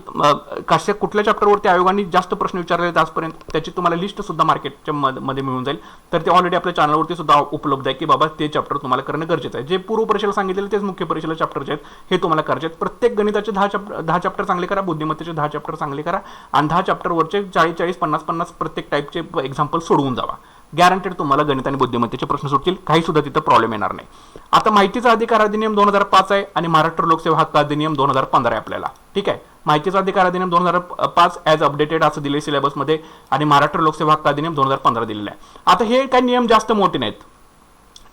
कशा कुठल्या चॅप्टरवरती आयोगाने जास्त प्रश्न विचारले आहेत आजपर्यंत त्याची तुम्हाला लिस्ट सुद्धा मार्केटच्या मध्ये मिळून जाईल. तर ते ऑलरेडी आपल्या चॅनलवरती सुद्धा उपलब्ध आहे की बाबा ते चॅप्टर तुम्हाला करणं गरजेचं आहे. जे पूर्व परीक्षेला सांगितलेले तेच मुख्य परीक्षेला चॅप्टर जे आहेत हे तुम्हाला करायचे आहेत. प्रत्येक गणिताचे 10 चॅप्टर चांगले करा, बुद्धिमत्तेचे 10 चॅप्टर चांगले करा आणि 10 चॅप्टरवरचे 40-40, 50-50 प्रत्येक टाईपचे एक्झाम्पल सोडवून जावा. गॅरंटेड तुम्हाला गणित आणि बुद्धिमत्तेचे प्रश्न सुटतील, काही सुद्धा तिथं प्रॉब्लेम येणार नाही. आता माहितीचा अधिकार अधिनियम 2005 आहे आणि महाराष्ट्र लोकसेवा हक्क अधिनियम 2015 आहे आपल्याला. ठीक आहे, माहितीचा अधिकार अधिनियम 2005 ॲज अपडेटेड असं दिले सिलेबसमध्ये आणि महाराष्ट्र लोकसेवा हक्क अधिनियम 2015 दिलेला आहे. आता हे काही नियम जास्त मोठे नाहीत.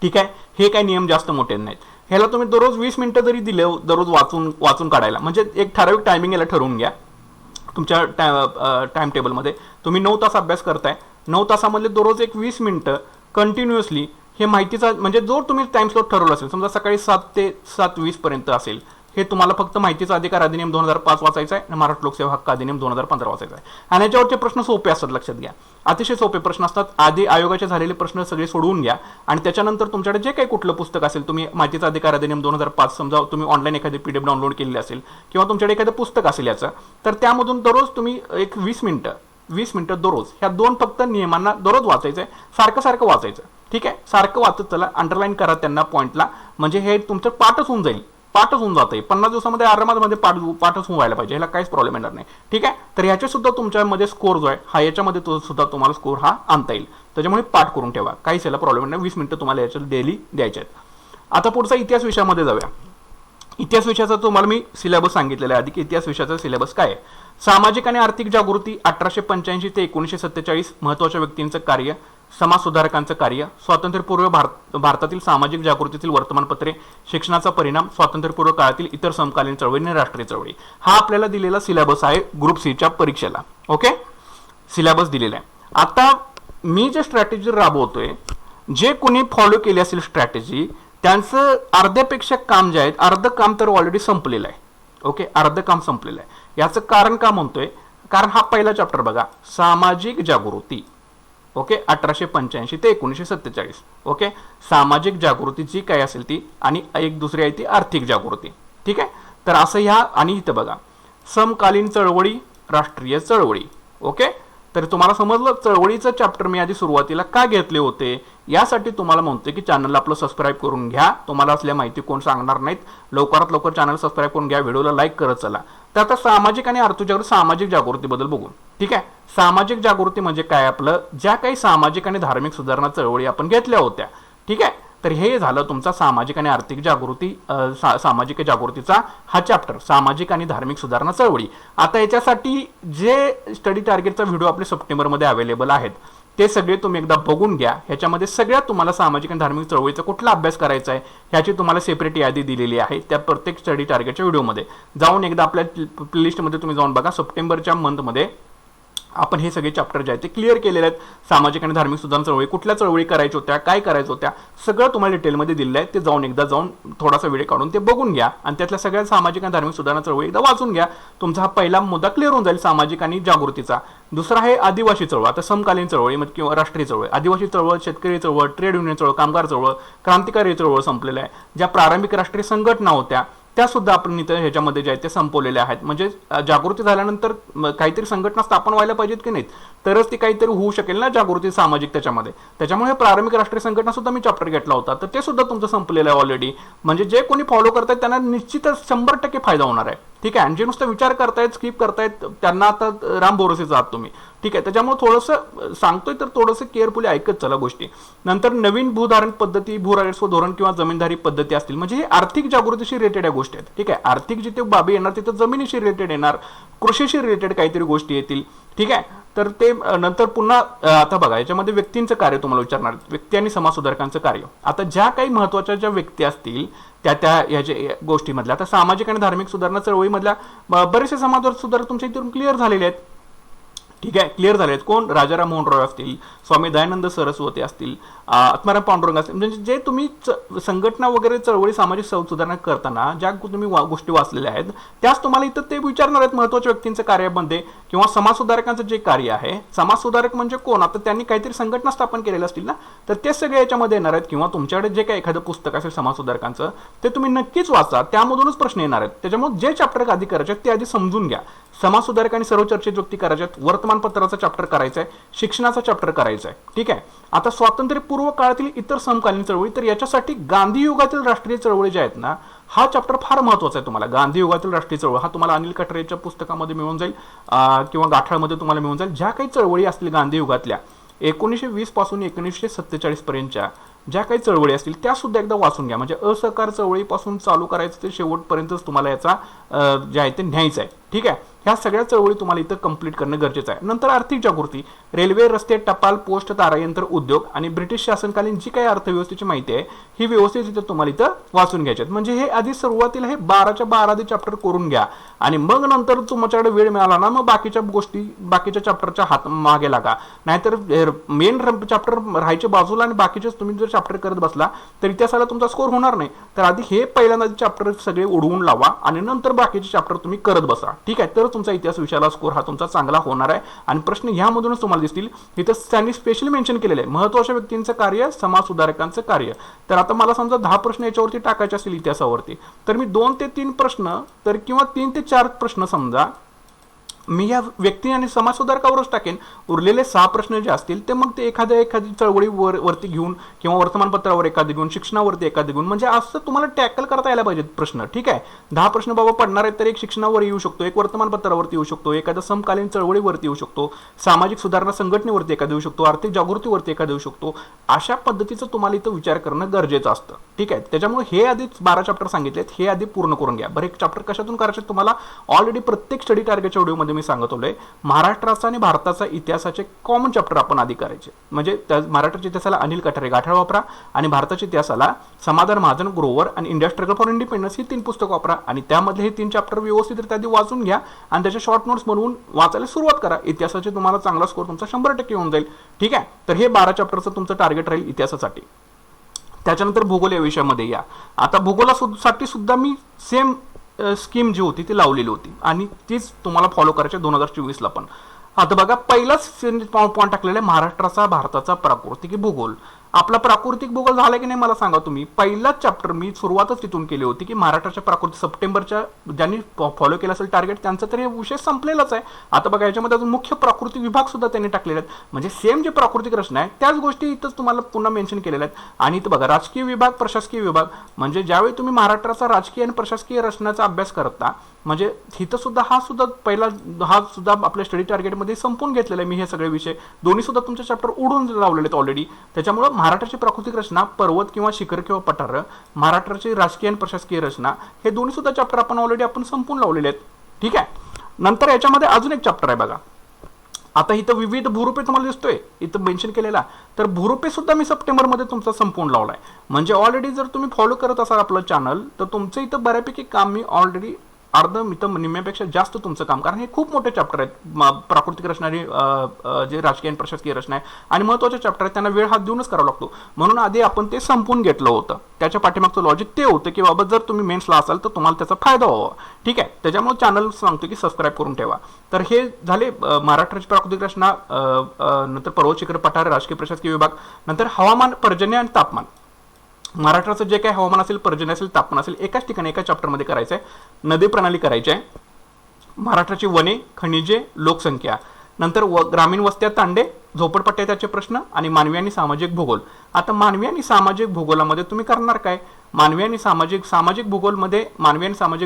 ठीक आहे, हे काही नियम जास्त मोठे नाहीत. ह्याला तुम्ही दररोज 20 मिनिटं जरी दिले दररोज वाचून काढायला, म्हणजे एक ठराविक टायमिंग याला ठरवून घ्या. तुमच्या टाइम टेबलमध्ये तुम्ही 9 तास अभ्यास करताय, 9 तासामधले दररोज एक 20 मिनिटं कंटिन्युअसली हे माहितीचा, म्हणजे जो तुम्ही टाइम स्लॉट ठरवला असेल, समजा सकाळी 7 ते 7:20 पर्यंत असेल, हे तुम्हाला फक्त माहितीचा अधिकार अधिनियम 2005 वाचायचा आहे आणि महाराष्ट्र लोकसेवा हक्क अधिनियम 2015 वाचायचा आहे. आणि याच्यावरचे प्रश्न सोपे असतात, लक्षात घ्या, अतिशय सोपे प्रश्न असतात. आधी आयोगाचे झालेले प्रश्न सगळे सोडवून घ्या आणि त्याच्यानंतर तुमच्याकडे जे काही कुठलं पुस्तक असेल, तुम्ही माहितीचा अधिकार अधिनियम 2005 समजा तुम्ही ऑनलाईन एखादी PDF डाउनलोड केलेली असेल किंवा तुमच्याकडे एखादं पुस्तक असेल याचं, तर त्यामधून दररोज तुम्ही एक 20 मिनिटं दररोज ह्या 2 फक्त नियमांना दररोज वाचायचं आहे. सारखं वाचायचं. ठीक आहे, सारखं वाचत चला, अंडरलाईन करा त्यांना पॉईंटला, म्हणजे हे तुमचं पाठच होऊन जाईल. पाठच होऊन जाते 50 दिवसामध्ये आरामामध्ये पाठच होऊन व्हायला पाहिजे, ह्याला काहीच प्रॉब्लेम येणार नाही. ठीक आहे, तर ह्याचे सुद्धा तुमच्यामध्ये स्कोर जो आहे हा याच्यामध्ये तो सुद्धा तुम्हाला स्कोर हा आणता येईल. त्याच्यामुळे पाठ करून ठेवा, काहीच याला प्रॉब्लेम नाही. 20 मिनिटं तुम्हाला याच्यात डेली द्यायचे आहेत. आता पुढचा इतिहास विषयामध्ये जाऊया. इतिहास विषयाचा तुम्हाला मी सिलेबस सांगितलेला आहे आधी की इतिहास विषयाचा सिलेबस काय आहे. सामाजिक आणि आर्थिक जागृती 1885 ते 1947, महत्त्वाच्या व्यक्तींचं कार्य, समाज सुधारकांचं कार्य, स्वातंत्र्यपूर्व भारतातील सामाजिक जागृतीतील वर्तमानपत्रे, शिक्षणाचा परिणाम, स्वातंत्र्यपूर्व काळातील इतर समकालीन चळवळी आणि राष्ट्रीय चळवळी. हा आपल्याला दिलेला सिलेबस आहे ग्रुप सीच्या परीक्षेला. ओके, सिलेबस दिलेला आहे. आता मी जे स्ट्रॅटेजी राबवतोय, जे कोणी फॉलो केली असेल स्ट्रॅटेजी, त्यांचं अर्ध्यापेक्षा काम जे आहे, अर्ध काम तर ऑलरेडी संपलेलं आहे. ओके, अर्ध काम संपलेलं आहे. याचं कारण का म्हणतोय, कारण हा पहिला चॅप्टर बघा, सामाजिक जागृती. ओके, 1885 ते 1947. ओके, सामाजिक जागृती जी काय असेल ती, आणि एक दुसरी आहे ती आर्थिक जागृती. ठीक आहे, तर असं ह्या, आणि इथं बघा समकालीन चळवळी, राष्ट्रीय चळवळी. ओके, तर तुम्हाला समजलं चळवळीचं चॅप्टर मी आधी सुरुवातीला का घेतले होते, यासाठी तुम्हाला म्हणतोय की चॅनलला आपलं सबस्क्राईब करून घ्या. तुम्हाला असल्या माहिती कोण सांगणार नाहीत. लवकरात लवकर चॅनल सबस्क्राईब करून घ्या, व्हिडिओला लाईक करत चला. तर आता सामाजिक आणि आर्थिक जागृती, सामाजिक जागृतीबद्दल बघू. ठीक आहे, सामाजिक जागृती म्हणजे काय, आपलं ज्या काही सामाजिक आणि धार्मिक सुधारणा चळवळी आपण घेतल्या होत्या. ठीक आहे, तर हे झालं तुमचा सामाजिक आणि आर्थिक जागृती, सामाजिक जागृतीचा हा चॅप्टर, सामाजिक आणि धार्मिक सुधारणा चळवळी. आता याच्यासाठी जे स्टडी टार्गेटचा व्हिडिओ आपले सप्टेंबरमध्ये अवेलेबल आहेत, ते सगळे तुम्ही एकदा बघून घ्या. ह्याच्यामध्ये सगळ्यात तुम्हाला सामाजिक आणि धार्मिक चळवळीचा कुठला अभ्यास करायचा आहे ह्याची तुम्हाला सेपरेट यादी दिलेली आहे. त्या प्रत्येक स्टडी टार्गेटच्या व्हिडिओमध्ये जाऊन एकदा आपल्या प्लेलिस्टमध्ये तुम्ही जाऊन बघा. सप्टेंबरच्या मंथमध्ये आपण हे सगळे चॅप्टर जे आहेत ते क्लिअर केलेले आहेत. सामाजिक आणि धार्मिक सुधारणा चळवळी, कुठल्या चळवळी करायच्या होत्या, काय करायचं होत्या, सगळं तुम्हाला डिटेलमध्ये दिलेलं आहे. ते जाऊन एकदा थोडासा वेळ काढून ते बघून घ्या, आणि त्यातल्या सगळ्या सामाजिक आणि धार्मिक सुधारणा चळवळी एकदा वाचून घ्या. तुमचा हा पहिला मुद्दा क्लिअर होऊन जाईल सामाजिक आणि जागृतीचा. दुसरा आहे आदिवासी चळवळ, आता समकालीन चळवळी किंवा राष्ट्रीय चळवळ. आदिवासी चळवळ, शेतकरी चळवळ, ट्रेड युनियन चळवळ, कामगार चळवळ, क्रांतिकारी चळवळ संपलेलं आहे. ज्या प्रारंभिक राष्ट्रीय संघटना होत्या त्या सुद्धा आपण इथं ह्याच्यामध्ये जे आहेत ते संपवलेल्या आहेत. म्हणजे जागृती झाल्यानंतर काहीतरी संघटना स्थापन व्हायला पाहिजेत की नाहीत, तरच ती काहीतरी होऊ शकेल ना जागृती सामाजिक त्याच्यामध्ये. त्याच्यामुळे प्रारंभिक राष्ट्रीय संघटना सुद्धा मी चॅप्टर घेतला होता, तर ते सुद्धा तुमचं संपलेलं आहे ऑलरेडी. म्हणजे जे कोणी फॉलो करतायत त्यांना निश्चितच 100% फायदा होणार आहे. ठीक आहे, आणि जे नुसतं विचार करतायत, स्किप करतायत, त्यांना आता राम भरोसेच आहात तुम्ही. ठीक आहे, त्याच्यामुळे थोडंसं सांगतोय तर थोडंसं केअरफुली ऐकत चला गोष्टी. नंतर नवीन भूधारण पद्धती, भूराजस्व धोरण किंवा जमीनदारी पद्धती असतील, म्हणजे हे आर्थिक जागृतीशी रिलेटेड या गोष्टी आहेत. ठीक आहे, आर्थिक जिथे बाबी येणार तिथे जमिनीशी रिलेटेड येणार, कृषीशी रिलेटेड काहीतरी गोष्टी येतील. ठीक आहे, तर ते नंतर पुन्हा आता बघा याच्यामध्ये व्यक्तींचं कार्य तुम्हाला विचारणार, व्यक्ती आणि समाज सुधारकांचं कार्य. आता ज्या काही महत्त्वाच्या ज्या व्यक्ती असतील त्या ह्याच्या गोष्टीमधल्या, आता सामाजिक आणि धार्मिक सुधारणा चळवळीमधल्या बरेचसे समाज सुधारक तुमच्या इथून क्लिअर झालेले आहेत. ठीक आहे, क्लिअर झाले आहेत. कोण, राजाराम मोहन रॉय असतील, स्वामी दयानंद सरस्वती असतील, आत्माराम पांडुरंग असतील. म्हणजे जे तुम्ही संघटना वगैरे चळवळी सामाजिक सुधारणा करताना ज्या तुम्ही गोष्टी वाचलेल्या आहेत त्याच तुम्हाला इथं ते विचारणार आहेत महत्त्वाच्या व्यक्तींचं कार्यामध्ये, किंवा समाज सुधारकांचं जे कार्य आहे. समाज सुधारक म्हणजे कोण, आता त्यांनी काहीतरी संघटना स्थापन केलेली असतील ना, तर ते सगळे याच्यामध्ये येणार आहेत. किंवा तुमच्याकडे जे काही एखादं पुस्तक असेल समाज सुधारकांचं ते तुम्ही नक्कीच वाचा, त्यामधूनच प्रश्न येणार आहेत. त्याच्यामुळे जे चॅप्टर आधी करायचे ते आधी समजून घ्या. समाज सुधारक आणि सर्व चर्चेत व्यक्ती करायच्या, वर्तमानपत्राचा चॅप्टर करायचा आहे, शिक्षणाचा चॅप्टर करायचा आहे. ठीक आहे, आता स्वातंत्र्यपूर्व काळातील इतर समकालीन चळवळी, तर याच्यासाठी गांधी युगातील राष्ट्रीय चळवळी ज्या आहेत ना, हा चॅप्टर फार महत्त्वाचा आहे तुम्हाला. गांधी युगातील राष्ट्रीय चळवळ हा तुम्हाला अनिल कटरेच्या पुस्तकामध्ये मिळून जाईल, किंवा गाठाळमध्ये तुम्हाला मिळून जाईल. ज्या काही चळवळी असतील गांधी युगातल्या 1920 पासून 1947 पर्यंतच्या ज्या काही चळवळी असतील त्या सुद्धा एकदा वाचून घ्या. म्हणजे असहकार चळवळीपासून चालू करायचं ते शेवटपर्यंतच तुम्हाला याचा जे आहे ते न्यायचं आहे. ठीक आहे, ह्या सगळ्या चळवळी तुम्हाला इथं कंप्लीट करणं गरजेचं आहे. नंतर आर्थिक जागृती, रेल्वे, रस्ते, टपाल, पोस्ट, तारायंत्र, उद्योग आणि ब्रिटिश शासनकालीन जी काही अर्थव्यवस्थेची माहिती आहे ही व्यवस्थित इथं तुम्हाला इथं वाचून घ्यायची आहे. म्हणजे हे आधी सुरुवातीला हे 12च्या 12 आधी चॅप्टर करून घ्या, आणि मग नंतर तुमच्याकडे वेळ मिळाला ना मग बाकीच्या गोष्टी बाकीच्या चॅप्टरच्या हात मागे लागा. नाहीतर मेन चॅप्टर राहायचे बाजूला आणि बाकीचेच तुम्ही जर चॅप्टर करत बसला तर इतिहासाला तुमचा स्कोर होणार नाही. तर आधी हे पहिल्यांदा चॅप्टर सगळे उडवून लावा आणि नंतर बाकीचे चॅप्टर तुम्ही करत बसा. ठीक आहे, तर तुमचा इतिहास विषयाला स्कोर हा तुमचा चांगला होणार आहे. आणि प्रश्न ह्यामधूनच तुम्हाला दिसतील. इथं त्यांनी स्पेशली मेन्शन केलेलं आहे महत्त्वाच्या व्यक्तींचं कार्य, समाज सुधारकांचं कार्य. तर आता मला समजा 10 प्रश्न याच्यावरती टाकायचे असतील इतिहासावरती, तर मी 2 ते 3 प्रश्न तर किंवा 3 ते 4 प्रश्न समजा मी या व्यक्ती आणि समाज सुधारकावरच टाकेन. उरलेले 6 प्रश्न जे असतील ते मग ते एखादी चळवळी वरती घेऊन किंवा वर्तमानपत्रावर एखादी घेऊन, शिक्षणावरती एखादी घेऊन, म्हणजे असं तुम्हाला टॅकल करता यायला पाहिजेत प्रश्न. ठीक आहे, 10 प्रश्न बाबा पडणार आहेत तर एक शिक्षणावर येऊ शकतो, एक वर्तमानपत्रावरती येऊ शकतो, एखाद्या समकालीन चळवळीवरती येऊ शकतो, सामाजिक सुधारणा संघटनेवरती एखादा येऊ शकतो, आर्थिक जागृतीवरती एखादा येऊ शकतो. अशा पद्धतीचं तुम्हाला इथं विचार करणं गरजेचं असतं. ठीक आहे, त्याच्यामुळे हे आधी 12 चॅप्टर सांगितलेत, हे आधी पूर्ण करून घ्या. बरं, एक चॅप्टर कशातून करायचे तुम्हाला ऑलरेडी प्रत्येक स्टडी टार्गेटच्या व्हिडिओमध्ये मी सांगत होलोय. महाराष्ट्राचा आणि भारताचा इतिहासाचे कॉमन चॅप्टर आपण आधी करायचे. म्हणजे महाराष्ट्राच्या इतिहासाला अनिल कठारे गाठाळ वापरा आणि भारताच्या इतिहासाला समाधान महाजन ग्रोवर आणि इंडिया स्ट्रगल फॉर इंडिपेंडन्स ही 3 पुस्तकं वापरा आणि त्यामध्ये हे 3 चॅप्टर व्यवस्थितरित्या आधी वाचून घ्या आणि त्याच्या शॉर्ट नोट्स बनवून वाचायला सुरुवात करा. इतिहासाचे तुम्हाला चांगला स्कोर तुमचा 100% होऊन जाईल. ठीक आहे, तर हे 12 चॅप्टरचं तुमचं टार्गेट राहील इतिहासासाठी. त्याच्यानंतर भूगोल या विषयामध्ये या. आता भूगोलासाठी सुद्धा मी सेम स्कीम जी होती ती लावलेली होती आणि तीच तुम्हाला फॉलो करायची 2024ला पण. आता बघा, पहिलाच पॉईंट टाकलेला आहे महाराष्ट्राचा भारताचा प्राकृतिक भूगोल. आपला प्राकृतिक भूगोल झाला की नाही मला सांगा तुम्ही. पहिलाच चॅप्टर मी सुरुवातच तिथून केली होती की महाराष्ट्राच्या प्राकृतिक, सप्टेंबरच्या ज्यांनी फॉलो केलं असेल टार्गेट त्यांचा तर हे विषय संपलेलाच आहे. आता बघा, याच्यामध्ये अजून मुख्य प्राकृतिक विभाग सुद्धा त्यांनी टाकलेले आहेत. म्हणजे सेम जे प्राकृतिक रचना आहे त्याच गोष्टी इथंच तुम्हाला पुन्हा मेन्शन केलेल्या आहेत. आणि इथं बघा, राजकीय विभाग, प्रशासकीय विभाग, म्हणजे ज्यावेळी तुम्ही महाराष्ट्राचा राजकीय आणि प्रशासकीय रचनाचा अभ्यास करता, म्हणजे इथं सुद्धा हा सुद्धा आपल्या स्टडी टार्गेटमध्ये संपून घेतलेला आहे मी. हे सगळे विषय दोन्ही सुद्धा तुमचे चॅप्टर उडून लावलेले आहेत ऑलरेडी. त्याच्यामुळे महाराष्ट्राची प्राकृतिक रचना, पर्वत किंवा शिखर किंवा पठार, महाराष्ट्राची राजकीय आणि प्रशासकीय रचना, हे दोन्ही सुद्धा चॅप्टर आपण ऑलरेडी संपून लावलेले आहेत. ठीक आहे, नंतर याच्यामध्ये अजून एक चॅप्टर आहे बघा. आता इथं विविध भूरूपे तुम्हाला दिसतोय इथं मेन्शन केलेला, तर भूरूपे सुद्धा मी सप्टेंबरमध्ये तुमचा संपून लावलाय. म्हणजे ऑलरेडी जर तुम्ही फॉलो करत असाल आपलं चॅनल तर तुमचं इथं बऱ्यापैकी काम मी ऑलरेडी इथं निम्म्यापेक्षा जास्त तुमचं काम, कारण हे खूप मोठे चॅप्टर आहेत. प्राकृतिक रचना जे राजकीय आणि प्रशासकीय रचना आहे आणि महत्त्वाचे चॅप्टर आहेत, त्यांना वेळ हात देऊनच करावा लागतो. म्हणून आधी आपण ते संपून घेतलं होतं. त्याच्या पाठीमागचं लॉजिक ते होतं की बाबा जर तुम्ही मेन्सला असाल तर तुम्हाला त्याचा फायदा व्हावा. ठीक आहे, त्याच्यामुळे चॅनल सांगतो की सबस्क्राईब करून ठेवा. तर हे झाले महाराष्ट्राची प्राकृतिक रचना, नंतर पर्वत शिखर पठार, राजकीय प्रशासकीय विभाग, नंतर हवामान, पर्जन्य आणि तापमान. महाराष्ट्राचं जे काही हवामान असेल, पर्जन्य असेल, तापमान असेल, एकाच ठिकाणी एका चॅप्टरमध्ये करायचं आहे. नदी प्रणाली करायची आहे, महाराष्ट्राची वने, खनिजे, लोकसंख्या, नंतर ग्रामीण वस्त्या, तांडे, झोपडपट्ट्या, त्याचे प्रश्न आणि मानवी आणि सामाजिक भूगोल. आता मानवी आणि सामाजिक भूगोलामध्ये तुम्ही करणार काय? मानवी आणि सामाजिक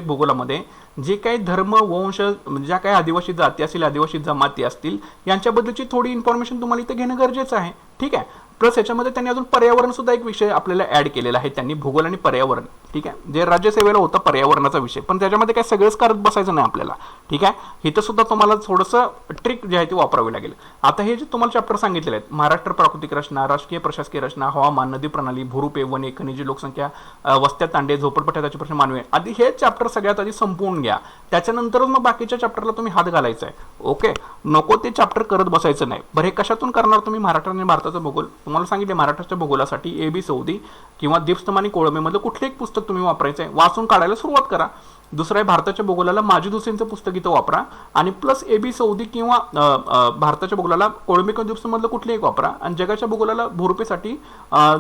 भूगोलामध्ये जे काही धर्म, वंश, ज्या काही आदिवासी जाती असतील, आदिवासी जमाती असतील, यांच्याबद्दलची थोडी इन्फॉर्मेशन तुम्हाला इथे घेणं गरजेचं आहे. ठीक आहे, प्लस याच्यामध्ये त्यांनी अजून पर्यावरण सुद्धा एक विषय आपल्याला ऍड केलेला आहे त्यांनी, भूगोल आणि पर्यावरण. ठीक आहे, जे राज्यसेवेला होता पर्यावरणाचा विषय, पण त्याच्यामध्ये काय सगळंच करत बसायचं नाही आपल्याला. ठीक आहे, इथं सुद्धा तुम्हाला थोडंसं ट्रिक जे आहे ती वापरावी लागेल. आता हे जे तुम्हाला चॅप्टर सांगितलेले आहेत, महाराष्ट्र प्राकृतिक रचना, राजकीय प्रशासकीय रचना, हवामान, नदी प्रणाली, भूरूपे, वने, खनिजे, लोकसंख्या, वस्त्या, तांडे, झोपडपट्ट्या, त्याचे प्रश्न, मानवी, आधी हे चॅप्टर सगळ्यात आधी संपवून घ्या. त्याच्यानंतरच मग बाकीच्या चॅप्टरला तुम्ही हात घालायचा आहे. ओके, नको ते चॅप्टर करत बसायचं नाही. बरं, हे कशातून करणार तुम्ही? महाराष्ट्र आणि भारताचा भूगोल. तुम्हाला सांगितले महाराष्ट्राच्या भूगोलासाठी AB सौदी किंवा दीप्स्तंभ आणि कोळंबेमधलं कुठलं एक पुस्तक तुम्ही वापरायचं आहे, वाचून काढायला सुरुवात करा. दुसरं आहे भारताच्या भूगोलाला माजिद हुसेनचं पुस्तक इथं वापरा आणि प्लस AB सौदी किंवा भारताच्या भूगोलाला कोळंबे किंवा दीप्स्तंभमधलं कुठलं एक वापरा आणि जगाच्या भूगोलाला भूरूपेसाठी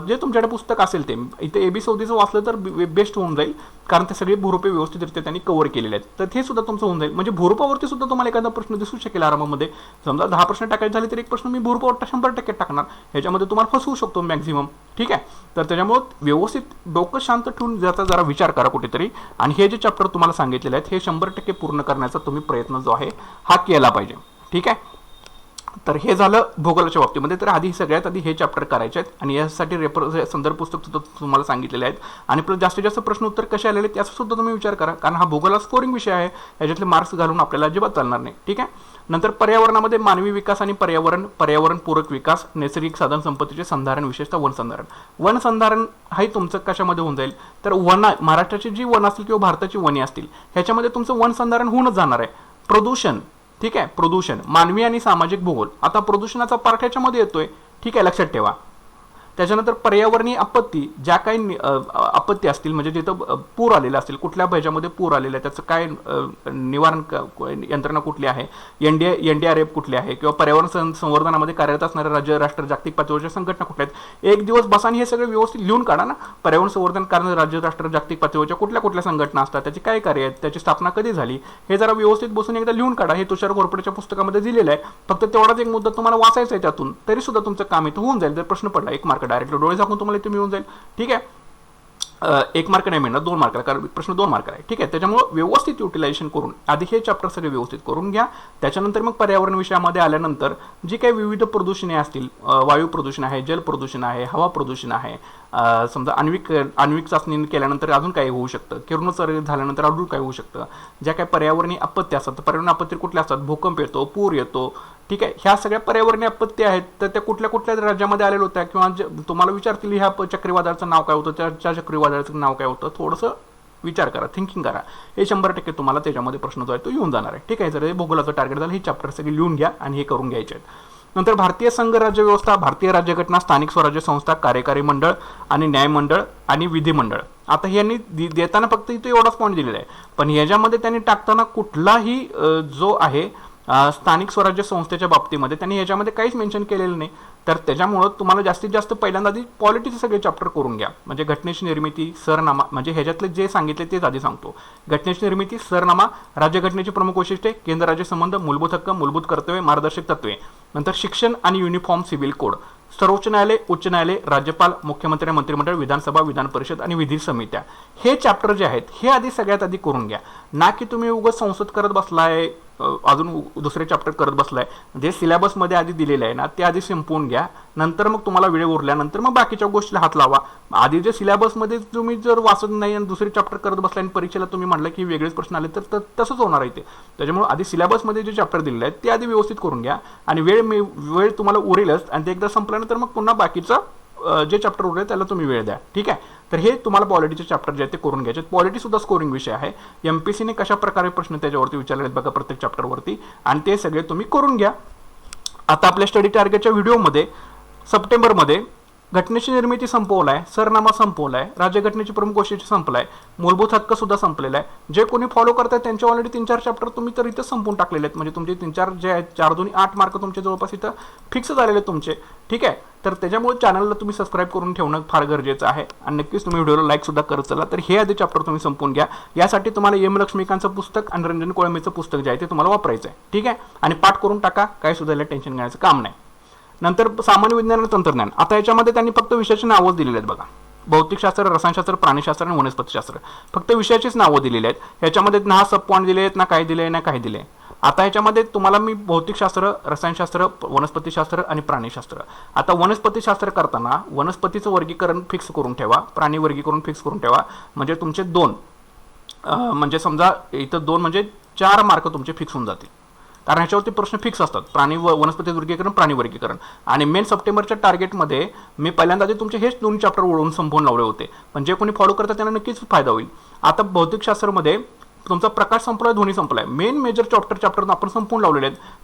जे तुमच्याकडे पुस्तक असेल ते इथे AB सौदीचं वाचलं तर बेस्ट होऊन जाईल, कारण ते सगळे भूरूपे व्यवस्थितरित्या त्यांनी कव्हर केलेले आहेत. तर हे सुद्धा तुमचं होऊन जाईल. म्हणजे भूरूपावरती सुद्धा तुम्हाला एखादा प्रश्न दिसू शकेल आरामामध्ये. समजा 10 प्रश्न टाकायचे झाले तर एक प्रश्न मी भूरूपावर 100% टाकणार, ह्याच्यामध्ये तुम्हाला फसवू शकतो मॅक्झिमम. ठीक आहे, तर त्याच्यामुळे व्यवस्थित डोकं शांत ठेवून त्याचा जरा विचार करा कुठेतरी आणि हे जे चॅप्टर तुम्हाला सांगितलेले आहेत हे 100% पूर्ण करण्याचा तुम्ही प्रयत्न जो आहे हा केला पाहिजे. ठीक आहे, तर हे झालं भूगोलाच्या बाबतीमध्ये. तर आधी सगळ्यात आधी हे चॅप्टर करायचे आहेत आणि यासाठी संदर्भ पुस्तक सुद्धा तुम्हाला सांगितलेले आहेत आणि जास्तीत जास्त प्रश्न उत्तर कसे आलेले त्याचा सुद्धा तुम्ही विचार करा, कारण हा भूगोला स्कोरिंग विषय आहे, याच्यातले मार्क्स घालून आपल्याला अजिबात चालणार नाही. ठीक आहे, नंतर पर्यावरणामध्ये मानवी विकास आणि पर्यावरण पूरक विकास, नैसर्गिक साधन संपत्तीचे संधारण, विशेषतः वन संधारण हे तुमचं कशामध्ये होऊन जाईल तर महाराष्ट्राची जी वन असतील किंवा भारताची वने असतील ह्याच्यामध्ये तुमचं वन संधारण होऊनच जाणार आहे. प्रदूषण, ठीक आहे, प्रदूषण, मानवी आणि सामाजिक भूगोल. आता प्रदूषणाचा पार्ट ह्याच्यामध्ये येतोय. ठीक आहे, लक्षात ठेवा. त्याच्यानंतर पर्यावरणीय आपत्ती, ज्या काही आपत्ती असतील म्हणजे जिथं पूर आलेला असतील, कुठल्या ह्याच्यामध्ये पूर आलेला आहे त्याचं काय निवारण यंत्रणा कुठली आहे, NDRF कुठली आहे, किंवा पर्यावरण संवर्धनामध्ये कार्यरत असणाऱ्या राज्य राष्ट्र जागतिक पातळीवरच्या संघटना कुठल्या आहेत, एक दिवस बसा आणि हे सगळे व्यवस्थित लिहून काढा ना. पर्यावरण संवर्धन कारण राज्य राष्ट्र जागतिक पातळीवरच्या कुठल्या कुठल्या संघटना असतात, त्याची काय कार्य आहेत, त्याची स्थापना कधी झाली, हे जरा व्यवस्थित बसून एकदा लिहून काढा. हे तुषार घोरपडेच्या पुस्तकामध्ये दिलेलं आहे. फक्त तेवढाच एक मुद्दा तुम्हाला वाचायचा आहे त्यातून, तरी सुद्धा तुमचं काम इथं होऊन जाईल. जर प्रश्न पडला 1 मार्क डायरेक्ट डोळे झाकून तुम्हाला इथे मिळून जाईल. ठीक आहे, 1 मार्क नाही मिळणार, 2 मार्क, कारण प्रश्न 2 मार्क आहे. ठीक आहे, त्याच्यामुळे व्यवस्थित युटिलायझेशन करून आधी हे चॅप्टर सगळे व्यवस्थित करून घ्या. त्याच्यानंतर मग पर्यावरण विषयामध्ये आल्यानंतर जी काही विविध प्रदूषणे असतील, वायू प्रदूषण आहे, जल प्रदूषण आहे, हवा प्रदूषण आहे, समजा आण्विक चाचणी केल्यानंतर अजून काय होऊ शकतं, किरणोत्सर्ग झाल्यानंतर अजून काय होऊ शकतं, ज्या काही पर्यावरणीय आपत्ती असतात, पर्यावरण आपत्ती कुठल्या असतात, भूकंप येतो, पूर येतो. ठीक आहे, ह्या सगळ्या पर्यावरणीय आपत्ती आहेत, तर त्या कुठल्या कुठल्या राज्यामध्ये आलेल्या होत्या, किंवा तुम्हाला विचारतील ह्या चक्रीवादळाचं नाव काय होतं, त्या चक्रीवादळाचं नाव काय होतं, थोडंसं विचार करा, थिंकिंग करा. हे 100% तुम्हाला त्याच्यामध्ये प्रश्न जो आहे तो येऊन जाणार आहे. ठीक आहे, जर हे भूगोलाचं टार्गेट झालं, हे चॅप्टर सगळे लिहून घ्या आणि हे करून घ्यायचे आहेत. नंतर भारतीय संघ राज्य व्यवस्था, भारतीय राज्यघटना, स्थानिक स्वराज्य संस्था, कार्यकारी मंडळ आणि न्यायमंडळ आणि विधिमंडळ. आता हे यांनी देताना फक्त इथे एवढाच पॉईंट दिलेला आहे, पण ह्याच्यामध्ये त्यांनी टाकताना कुठलाही जो आहे स्थानिक स्वराज्य संस्थेच्या बाबतीमध्ये त्यांनी ह्याच्यामध्ये काहीच मेन्शन केलेलं नाही. तर त्याच्यामुळं तुम्हाला जास्तीत जास्त पहिल्यांदा आधी पॉलिटीचे सगळे चॅप्टर करून घ्या. म्हणजे घटनेची निर्मिती, सरनामा, म्हणजे ह्याच्यातले जे सांगितले तेच आधी सांगतो. घटनेची निर्मिती, सरनामा, राज्यघटनेची प्रमुख वैशिष्ट्ये, केंद्र राज्य संबंध, मूलभूत हक्क, मूलभूत कर्तव्ये, मार्गदर्शक तत्वे. नंतर शिक्षण आणि युनिफॉर्म सिव्हिल कोड, सर्वोच्च न्यायालय, उच्च न्यायालय, राज्यपाल, मुख्यमंत्री, मंत्रिमंडळ, विधानसभा, विधान परिषद आणि विधी समित्या. हे चॅप्टर जे आहेत हे आधी सगळ्यात आधी करून घ्या. ना की तुम्ही उगाच संसद करत बसलाय, अजून दुसरे चॅप्टर करत बसलाय. जे सिलेबसमध्ये आधी दिलेलं आहे ना ते आधी संपवून घ्या. नंतर मग तुम्हाला वेळ उरल्यानंतर मग बाकीच्या गोष्टीला हात लावा. आधी जे सिलेबसमध्ये तुम्ही जर वाचत नाही आणि दुसरे चॅप्टर करत बसला आणि परीक्षेला तुम्ही म्हटलं की वेगळेच प्रश्न आले तर तसंच होणार आहे ते. त्याच्यामुळे आधी सिलेबसमध्ये जे चॅप्टर दिलेले आहेत ते आधी व्यवस्थित करून घ्या आणि वेळ तुम्हाला उरेलच. आणि ते एकदा संपल्यानंतर मग पुन्हा बाकीचं जे चॅप्टर उरले त्याला तुम्ही वेळ द्या. ठीक आहे, तर हे तुम्हाला पॉलिटीचे चॅप्टर जे आहेत ते करून घ्यायचे. पॉलिटी सुद्धा स्कोरिंग विषय आहे. MPSCने कशा प्रकारे प्रश्न त्याच्यावरती विचारले आहेत बघा प्रत्येक चॅप्टरवरती, आणि ते सगळे तुम्ही करून घ्या. आता आपल्या स्टडी टार्गेटच्या व्हिडिओमध्ये सप्टेंबरमध्ये घटनेची निर्मिती संपवलाय, सरनामा संपवलाय, राज्यघटनेची प्रमुख वैशिष्ट्ये संपलाय, मूलभूत हक्क सुद्धा संपलेला आहे. जे कोणी फॉलो करतात त्यांचे ऑलरेडी 3-4 चॅप्टर तुम्ही तर इथं संपवून टाकलेले आहेत. म्हणजे तुमचे 3-4 जे आहेत 4 2 8 मार्क तुमचे जवळपास इथं फिक्स झालेले आहेत तुमचे. ठीक आहे, तर त्याच्यामुळे चॅनलला तुम्ही सबस्क्राईब करून ठेवणं फार गरजेचं आहे आणि नक्कीच तुम्ही व्हिडिओला लाईक सुद्धा करत चला. तर हे आधी चॅप्टर तुम्ही संपवून घ्या. यासाठी तुम्हाला M लक्ष्मीकांतचं पुस्तक आणि रंजन कोळंबेचं पुस्तक जे आहे ते तुम्हाला वापरायचं आहे. ठीक आहे, आणि पाठ करून टाका, काय सुद्धा याला टेन्शन घेण्याचं काम नाही. नंतर सामान्य विज्ञान आणि तंत्रज्ञान. आता याच्यामध्ये त्यांनी फक्त विषयाची नावं दिलेली आहेत बघा. भौतिकशास्त्र, रसायनशास्त्र, प्राणीशास्त्र आणि वनस्पतीशास्त्र. फक्त विषयाचीच नावं दिलेली आहेत. ह्याच्यामध्ये ना सब पॉईंट दिले आहेत, ना काय दिले, ना काय दिले. आता ह्याच्यामध्ये तुम्हाला मी भौतिकशास्त्र, रसायनशास्त्र, वनस्पतीशास्त्र आणि प्राणीशास्त्र. आता वनस्पतीशास्त्र करताना वनस्पतीचं वर्गीकरण फिक्स करून ठेवा, प्राणी वर्गीकरण फिक्स करून ठेवा. म्हणजे तुमचे 2 म्हणजे समजा इथं 2 म्हणजे 4 मार्क तुमचे फिक्स होऊन जातील. कारण ह्याच्यावरती प्रश्न फिक्स असतात, वनस्पती वर्गीकरण, प्राणी वर्गीकरण. आणि मेन सप्टेंबरच्या टार्गेटमध्ये मी पहिल्यांदा तुमचे हेच 2 चॅप्टर वळून संपवून लावले होते, पण जे कोणी फॉलो करतात त्यांना नक्कीच फायदा होईल. आता भौतिकशास्त्रामध्ये तुमचा प्रकाश संपलाय, ध्वनी संपलाय, मेन मेजर चॅप्टर आपण संपवून लावलेले आहेत.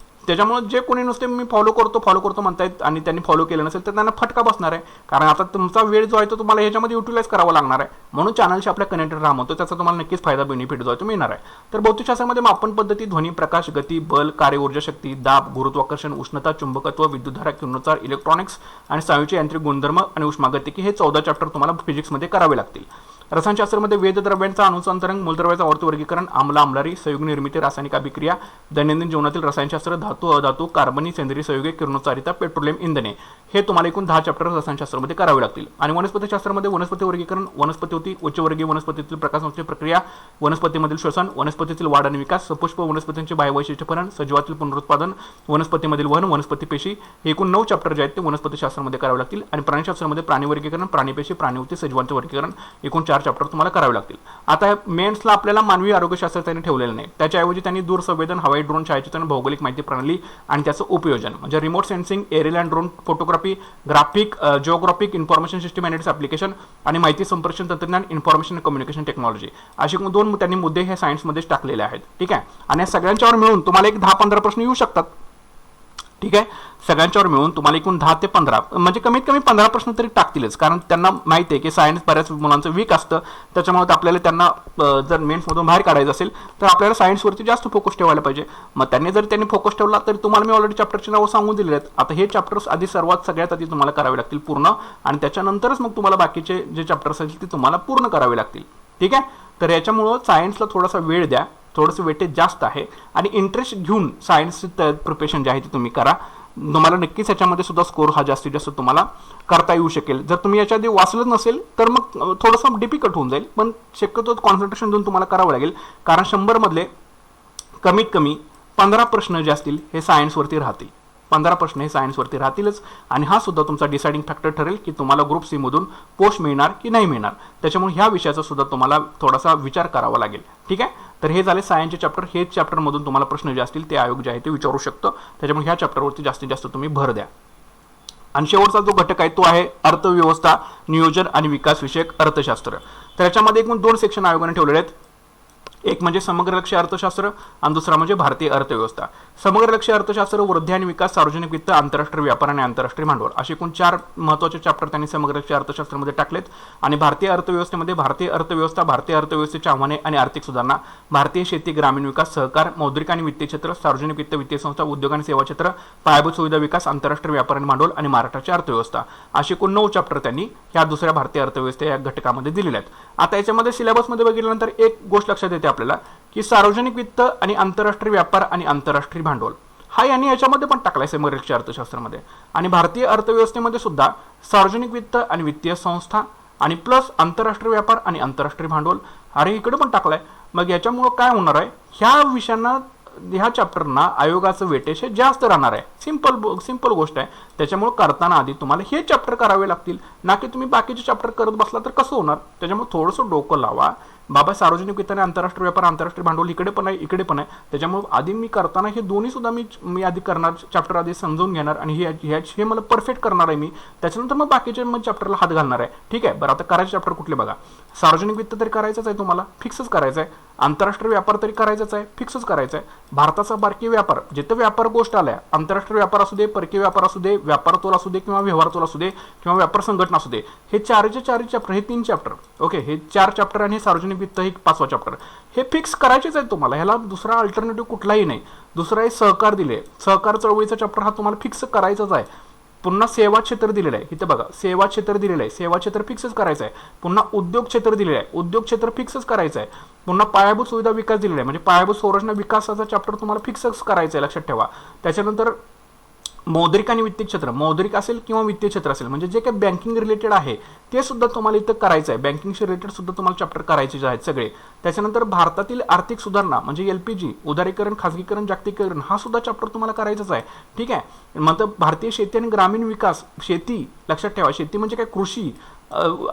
त्याच्यामुळे जे कोणी नुसते मी फॉलो करतो म्हणतायत आणि त्यांनी फॉलो केलं नसेल तर त्यांना फटका बसणार आहे. कारण आता तुमचा वेळ जो आहे तो तुम्हाला ह्याच्यामध्ये युटिलाइज करावा लागणार आहे. म्हणून चॅनलशी आपल्या कनेक्टेड राहा म्हणतो, त्याचा तुम्हाला नक्कीच फायदा, बेनिफिट जो आहे तो मिळणार आहे. तर भौतिकशास्त्रामध्ये मापन पद्धती, ध्वनी, प्रकाश, गती, बल, कार्य, ऊर्जा, शक्ती, दाब, गुरुत्वाकर्षण, उष्णता, चुंबकत्व, विद्युतधारा, किरणोत्सार, इलेक्ट्रॉनिक्स आणि स्नायूचे यांत्रिक गुणधर्म आणि उष्मागतिकी हे 14 चॅप्टर तुम्हाला फिजिक्समध्ये करावे लागतील. रसायनशास्त्रामध्ये वेदद्रव्यांचा अणुसंतरण, मूलद्रव्याचा आवर्त वर्गीकरण, आम्ल आम्लारी, संयुग निर्मिती, रासायनिक अभिक्रिया, दैनंदिन जीवनातील रसायनशास्त्र, धातू अधातू, कार्बनी, सेंद्रिय संयुगे, किरणोत्सारिता, पेट्रोलियम इंधने हे तुम्हाला एकूण 10 चॅप्टर रसायनशास्त्रामध्ये करावे लागतील. आणि वनस्पतीशास्त्रामध्ये वनस्पती वर्गीकरण, वनस्पती होती, उच्चवर्गीय वनस्पतीतील प्रकाशनाची प्रक्रिया, वनस्पतीमधील श्वसन, वनस्पतीतील वाढ आणि विकास, सपुष्प वनस्पतींचे बाह्यवैशिष्ट्यीकरण, सजीवातील पुनरुत्पादन, वनस्पतीमधील वहन, वनस्पतीपेशी हे एकूण 9 चॅप्टर जे आहेत ते वनस्पतीशास्त्रामध्ये करावे लागतील. आणि प्राणीशास्त्रामध्ये प्राणी वर्गीकरण, प्राणीपेशी, प्राणीहोती, सजीवांचे वर्गीकरण एकूण 4 चॅप्टर तुम्हाला करावे लागतील. आता मेन्सला आपल्याला मानवी आरोग्यशास्त्र त्यांनी ठेवलेलं नाही, त्याच्याऐवजी त्यांनी दूरसंवेदन, हवाई ड्रोन, छायाचित्रण, भौगोलिक माहिती प्रणाली आणि त्याचं उपयोजन म्हणजे remote sensing, aerial and drone photography, graphic, geographic, information system and its application आणि माहिती संप्रेषण तंत्रज्ञान, इन्फॉर्मेशन कम्युनिकेशन टेक्नॉलॉजी असे 2 त्यांनी मुद्दे हे सायन्समध्येच टाकलेले आहेत. ठीक आहे, आणि या सगळ्यांच्यावर मिळून तुम्हाला एक 10-15 प्रश्न येऊ शकतात. ठीक आहे. सगळ्यांच्यावर मिळून तुम्हाला एकूण 10 ते 15 म्हणजे कमीत कमी 15 प्रश्न तरी टाकतीलच, कारण त्यांना माहिती आहे की सायन्स बऱ्याच मुलांचं वीक असतं. त्याच्यामुळे आपल्याला त्यांना जर मेन्समधून बाहेर काढायचं असेल तर आपल्याला सायन्सवरती जास्त फोकस ठेवायला पाहिजे. मग त्यांनी फोकस ठेवला तर तुम्हाला मी ऑलरेडी चॅप्टरची नावं सांगून दिलेली आहेत. आता हे चॅप्टर्स आधी सगळ्यात आधी तुम्हाला करावे लागतील पूर्ण, आणि त्याच्यानंतरच मग तुम्हाला बाकीचे जे चॅप्टर्स असतील ते तुम्हाला पूर्ण करावे लागतील. ठीक आहे. तर याच्यामुळं सायन्सला थोडासा वेळ द्या, थोडंसं वेटेज जास्त आहे, आणि इंटरेस्ट घेऊन सायन्सची प्रिपरेशन जे आहे ती तुम्ही करा. तुम्हाला नक्कीच याच्यामध्ये सुद्धा स्कोर हा जास्तीत जास्त तुम्हाला करता येऊ शकेल. जर तुम्ही याच्या आधी वाचलं नसेल तर मग थोडंसं डिफिकल्ट होऊन जाईल, पण शक्यतो कॉन्सन्ट्रेशन देऊन तुम्हाला करावं लागेल, कारण 100 मधले कमीत कमी 15 प्रश्न जे असतील हे सायन्सवरती राहतील. 15 प्रश्न हे सायन्सवरती राहतीलच, आणि हा सुद्धा तुमचा डिसाइडिंग फॅक्टर ठरेल की तुम्हाला ग्रुप सी मधून पोस्ट मिळणार की नाही मिळणार. त्याच्यामुळे ह्या विषयाचा सुद्धा तुम्हाला थोडासा विचार करावा लागेल. ठीक आहे. तर हे झाले सायन्सचे चॅप्टर. हे चॅप्टरमधून तुम्हाला प्रश्न जे असतील ते आयोग जे आहे ते विचारू शकतो. त्याच्यामुळे ह्या चॅप्टरवरती जास्तीत जास्त तुम्ही भर द्या. आणि शेवटचा जो घटक आहे तो आहे अर्थव्यवस्था, नियोजन आणि विकास विषयक अर्थशास्त्र. तर याच्यामध्ये एकूण 2 सेक्शन आयोगाने ठेवलेले आहेत. एक म्हणजे समग्र लक्ष्य अर्थशास्त्र आणि दुसरा म्हणजे भारतीय अर्थव्यवस्था. समग्र लक्ष्य अर्थशास्त्र, वृद्धी आणि विकास, सार्वजनिक वित्त, आंतरराष्ट्रीय व्यापार आणि आंतरराष्ट्रीय भांडवल असे एकूण 4 महत्त्वाचे चॅप्टर त्यांनी समग्र लक्ष्य अर्थशास्त्रामध्ये टाकलेत. आणि भारतीय अर्थव्यवस्थेमध्ये भारतीय अर्थव्यवस्था, भारतीय अर्थव्यवस्थेची आव्हाने आणि आर्थिक सुधारणा, भारतीय शेती, ग्रामीण विकास, सहकार, मौद्रिक आणि वित्तीय क्षेत्र, सार्वजनिक वित्त, वित्तीय संस्था, उद्योग आणि सेवा क्षेत्र, पायाभूत सुविधा विकास, आंतरराष्ट्रीय व्यापार आणि भांडवल आणि महाराष्ट्राची अर्थव्यवस्था असे एकूण 9 चॅप्टर त्यांनी ह्या दुसऱ्या भारतीय अर्थव्यवस्थे या घटकामध्ये दिलेले आहेत. आता याच्यामध्ये सिलेबसमध्ये बघितल्यानंतर एक गोष्ट लक्षात येते आपल्याला की सार्वजनिक वित्त आणि आंतरराष्ट्रीय व्यापार आणि आंतरराष्ट्रीय भांडवल हा यांनी याच्यामध्ये पण टाकलाय समग्र लक्ष्य अर्थशास्त्रामध्ये. आणि भारतीय अर्थव्यवस्थेमध्ये सुद्धा सार्वजनिक वित्त आणि वित्तीय संस्था आणि प्लस आंतरराष्ट्रीय व्यापार आणि आंतरराष्ट्रीय भांडवल अरे इकडे पण टाकलाय. मग याच्यामुळं काय होणार आहे, ह्या विषयांना ह्या चॅप्टरना आयोगाचं वेटेज हे जास्त राहणार आहे. सिंपल गोष्ट आहे. त्याच्यामुळे करताना आधी तुम्हाला हे चॅप्टर करावे लागतील, ना की तुम्ही बाकीचे चॅप्टर करत बसला तर कसं होणार. त्याच्यामुळे थोडंसं डोकं लावा बाबा. सार्वजनिक वित्त आणि आंतरराष्ट्रीय व्यापार, आंतरराष्ट्रीय भांडवल इकडे पण आहे, इकडे पण आहे. त्याच्यामुळे आधी मी करताना हे दोन्ही सुद्धा मी आधी करणार, चॅप्टर आधी समजून घेणार आणि हे मला परफेक्ट करणार आहे मी. त्याच्यानंतर मग बाकीचे मग चॅप्टरला हात घालणार आहे. ठीक आहे. बरं, आता करायचे चॅप्टर कुठले बघा. सार्वजनिक वित्त तरी करायचंच आहे तुम्हाला, फिक्सच करायचं आहे. आंतरराष्ट्रीय व्यापार तरी करायचंच आहे, फिक्सच करायचं आहे. भारताचा परकीय व्यापार, जिथे व्यापार गोष्ट आल्या, आंतरराष्ट्रीय व्यापार असू दे, परकीय व्यापार असू दे, व्यापार तोल असू दे किंवा व्यवहार तोल असू दे किंवा व्यापार संघटना असू दे, हे 4 चॅप्टर, हे 3 चॅप्टर, ओके, हे 4 चॅप्टर आणि सार्वजनिक वित्त हे 5वा चॅप्टर हे फिक्स करायचेच आहे तुम्हाला. ह्याला दुसरा अल्टरनेटिव्ह कुठलाही नाही. दुसरा आहे सहकार दिले, सहकार चळवळीचा चॅप्टर हा तुम्हाला फिक्स करायचाच आहे. पुन्हा सेवा क्षेत्र दिलेलं आहे, इथे बघा सेवा क्षेत्र दिलेलं आहे, सेवा क्षेत्र फिक्सच करायचं आहे. पुन्हा उद्योग क्षेत्र दिलेलं आहे, उद्योग क्षेत्र फिक्सच करायचं आहे. पुन्हा पायाभूत सुविधा विकास दिलेला आहे, म्हणजे पायाभूत संरचना विकासाचा चॅप्टर तुम्हाला फिक्सच करायचा आहे, लक्षात ठेवा. त्याच्यानंतर मौद्रिक आणि वित्तीय क्षेत्र, मौद्रिक असेल किंवा वित्तीय क्षेत्र असेल, म्हणजे जे काही बँकिंग रिलेटेड आहे ते सुद्धा तुम्हाला इथं करायचं आहे. बँकिंगशी रिलेटेड सुद्धा तुम्हाला चॅप्टर करायचे आहेत सगळे. त्याच्यानंतर भारतातील आर्थिक सुधारणा म्हणजे LPG, उदारीकरण, खाजगीकरण, जागतिकीकरण हा सुद्धा चॅप्टर तुम्हाला करायचाच आहे. ठीक आहे. मग भारतीय शेती आणि ग्रामीण विकास, शेती लक्षात ठेवा, शेती म्हणजे काय, कृषी,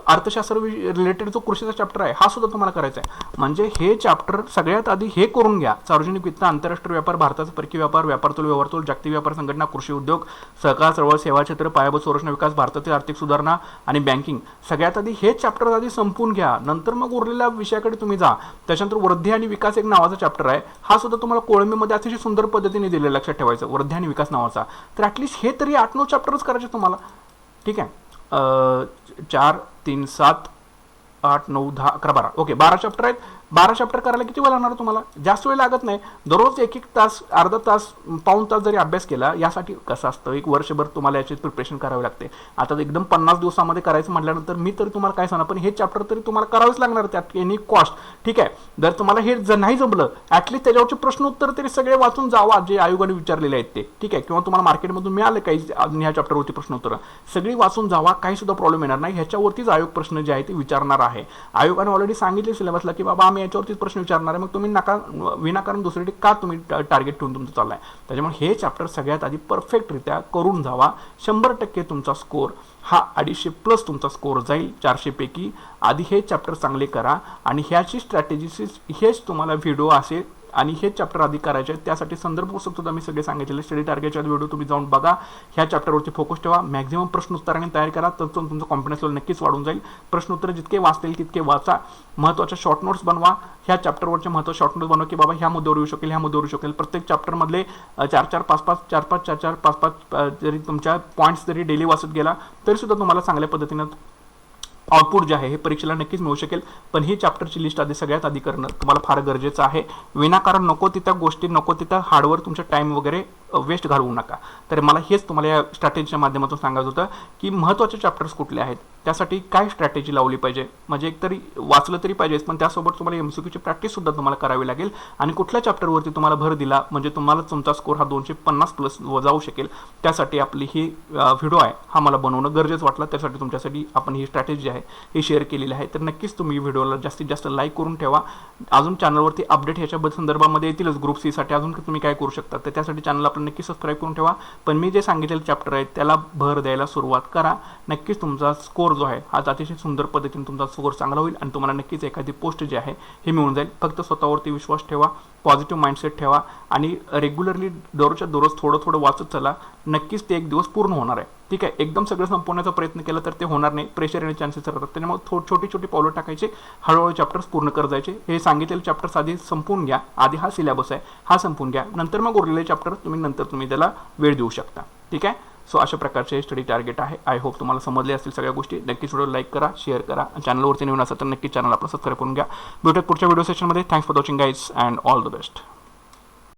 अर्थशास्त्र रिलेटेड जो कृषीचा चॅप्टर आहे हा सुद्धा तुम्हाला करायचा आहे. म्हणजे हे चॅप्टर सगळ्यात आधी हे करून घ्या. सार्वजनिक वित्त, आंतरराष्ट्रीय व्यापार, भारताचा परकीय व्यापार, व्यापार तोल, जागतिक व्यापार संघटना, कृषी उद्योग, सहकार चळवळ, सेवा क्षेत्र, पायाभूत संरचना विकास, भारतातील आर्थिक सुधारणा आणि बँकिंग, सगळ्यात आधी हे चॅप्टर आधी संपून घ्या. नंतर मग उरलेल्या विषयाकडे तुम्ही जा. त्याच्यानंतर वृद्धी आणि विकास एक नावाचा चॅप्टर आहे, हा सुद्धा तुम्हाला कोळंबीमध्ये अतिशय सुंदर पद्धतीने दिलेला, लक्षात ठेवायचं, वृद्धी आणि विकास नावाचा. तर ॲटलिस्ट हे तरी 8-9 चॅप्टरच करायचे तुम्हाला. ठीक आहे. 4, 3, 7, 8, 9, 10, 11, 12, ओके, 12 चॅप्टर आहेत. 12 चॅप्टर करायला किती वेळ लागणार तुम्हाला? जास्त वेळ लागत नाही. दररोज 1-1 तास, अर्धा तास, पाऊण तास जरी अभ्यास केला, यासाठी कसं असतं, 1 वर्षभर तुम्हाला याची प्रिपरेशन करावी लागते. आता एकदम 50 दिवसामध्ये करायचं म्हटल्यानंतर मी तरी तुम्हाला काय सांगणार, पण हे चॅप्टर तरी तुम्हाला करावेच लागणार, त्यात एनी कॉस्ट. ठीक आहे. जर तुम्हाला हे नाही जमलं, ॲटलिस्ट त्याच्यावरचे प्रश्न उत्तर तरी सगळे वाचून जावा जे आयोगाने विचारलेले आहेत ते. ठीक आहे. किंवा तुम्हाला मार्केटमधून मिळाले काही ह्या चॅप्टरवरती प्रश्न उत्तर, सगळी वाचून जावा, काही सुद्धा प्रॉब्लेम येणार नाही. ह्याच्यावरतीच आयोग प्रश्न जे आहे ते विचारणार आहे. आयोगाने ऑलरेडी सांगितले सिलेबसला की बाबा आम्ही याच्यावरतीच प्रश्न विचारणार आहे, मग तुम्ही विनाकारण दुसरीकडे का तुम्ही टार्गेट ठेवून तुमचं चाललाय. त्याच्यामुळे हे चॅप्टर सगळ्यात आधी परफेक्टरित्या करून जावा. 100% तुमचा स्कोर हा 250+ तुमचा स्कोर जाईल 400 पैकी. आधी हे चॅप्टर चांगले करा आणि ह्याची स्ट्रॅटेजी हेच तुम्हाला व्हिडिओ असे आणि हे चॅप्टर आधी करायचे आहेत. त्यासाठी संदर्भ पुस्तक सुद्धा मी सगळे सांगितलेले स्टडी टार्गेटच्या व्हिडिओ तुम्ही जाऊन बघा. ह्या चॅप्टरवरती फोकस ठेवा, मॅक्झिमम प्रश्न उत्तराने तयार करा, तर तुमचं कॉन्फिडन्स लेवल नक्कीच वाढून जाईल. प्रश्न उत्तर जितके वाचतील तितके वाचा, महत्त्वाच्या शॉर्ट नोट्स बनवा. ह्या चॅप्टरवरचे महत्त्वाचे शॉर्ट नोट्स बनवा की बाबा ह्या मुद्द्यावर येऊ शकेल, ह्या मुद्द्यावर येऊ शकेल. प्रत्येक चॅप्टरमधले 4-4, 5-5, 4-5, 4-4, 5-5 जरी तुमच्या पॉईंट्स जरी डेली वाचत गेला तरी सुद्धा तुम्हाला चांगल्या पद्धतीनं आउटपुट जे आहे हे परीक्षेला नक्कीच मिळू शकेल. पण ही चॅप्टरची लिस्ट आधी सगळ्यात आधी करणं तुम्हाला फार गरजेचं आहे. विनाकारण नको तिथं गोष्टी, नको तिथं हार्डवर तुमचा टाईम वगैरे वेस्ट घालवू नका. तर मला हेच तुम्हाला या स्ट्रॅटेजीच्या माध्यमातून सांगायचं होतं की महत्त्वाचे चॅप्टर्स कुठले आहेत, त्यासाठी काय स्ट्रॅटेजी लावली पाहिजे. म्हणजे एकतरी वाचलं तरी पाहिजेच, पण त्यासोबत तुम्हाला MCQची प्रॅक्टिससुद्धा तुम्हाला करावी लागेल. आणि कुठल्या चॅप्टरवरती तुम्हाला भर दिला म्हणजे तुम्हाला तुमचा स्कोर हा 250+ जाऊ शकेल, त्यासाठी आपली ही व्हिडिओ आहे हा मला बनवणं गरजेचं वाटलं. त्यासाठी तुमच्यासाठी आपण ही स्ट्रॅटेजी आहे ही शेअर केलेली आहे. तर नक्कीच तुम्ही व्हिडिओला जास्तीत जास्त लाईक करून ठेवा. अजून चॅनलवरती अपडेट ह्याच्या संदर्भामध्ये येतीलच. ग्रुप C साठी अजून तुम्ही काय करू शकता, तर त्यासाठी चॅनल आपण नक्की सबस्क्राईब करून ठेवा. पण मी जे सांगितलेले चॅप्टर आहेत त्याला भर द्यायला सुरुवात करा. नक्कीच तुमचा स्कोर जो आहे हा अतिशय सुंदर पद्धतीने तुमचा स्कोर चांगला होईल आणि तुम्हाला नक्कीच एखादी पोस्ट जी आहे हे मिळून जाईल. फक्त स्वतःवरती विश्वास ठेवा, पॉझिटिव्ह माइंडसेट ठेवा आणि रेग्युलरली दररोजच्या दररोज थोडं थोडं वाचत चला. नक्कीच ते एक दिवस पूर्ण होणार आहे. ठीक आहे, एकदम सगळं संपवण्याचा प्रयत्न केला तर ते होणार नाही, प्रेशर येण्याचे चान्सेस राहतात. त्याच्यामुळे छोटी छोटी पावलं टाकायचे, हळूहळू चॅप्टर्स पूर्ण कर जायचे. हे सांगितलेले चॅप्टर्स आधी संपवून घ्या. आधी हा सिलेबस आहे हा संपवून घ्या, नंतर मग उरलेले चॅप्टर तुम्ही त्याला वेळ देऊ शकता. ठीक आहे, सो अशा प्रकारचे स्टडी टार्गेट आहे. आय होप तुम्हाला समजले असतील सगळ्या गोष्टी. नक्कीच व्हिडिओ लाईक करा, शेअर करा. चॅनलवरती नवीन असेल तर नक्कीच चॅनल आपलं सबस्क्राईब करून घ्या. भेटूयात पुढच्या व्हिडिओ सेशनमध्ये. Thanks for watching guys and all the best.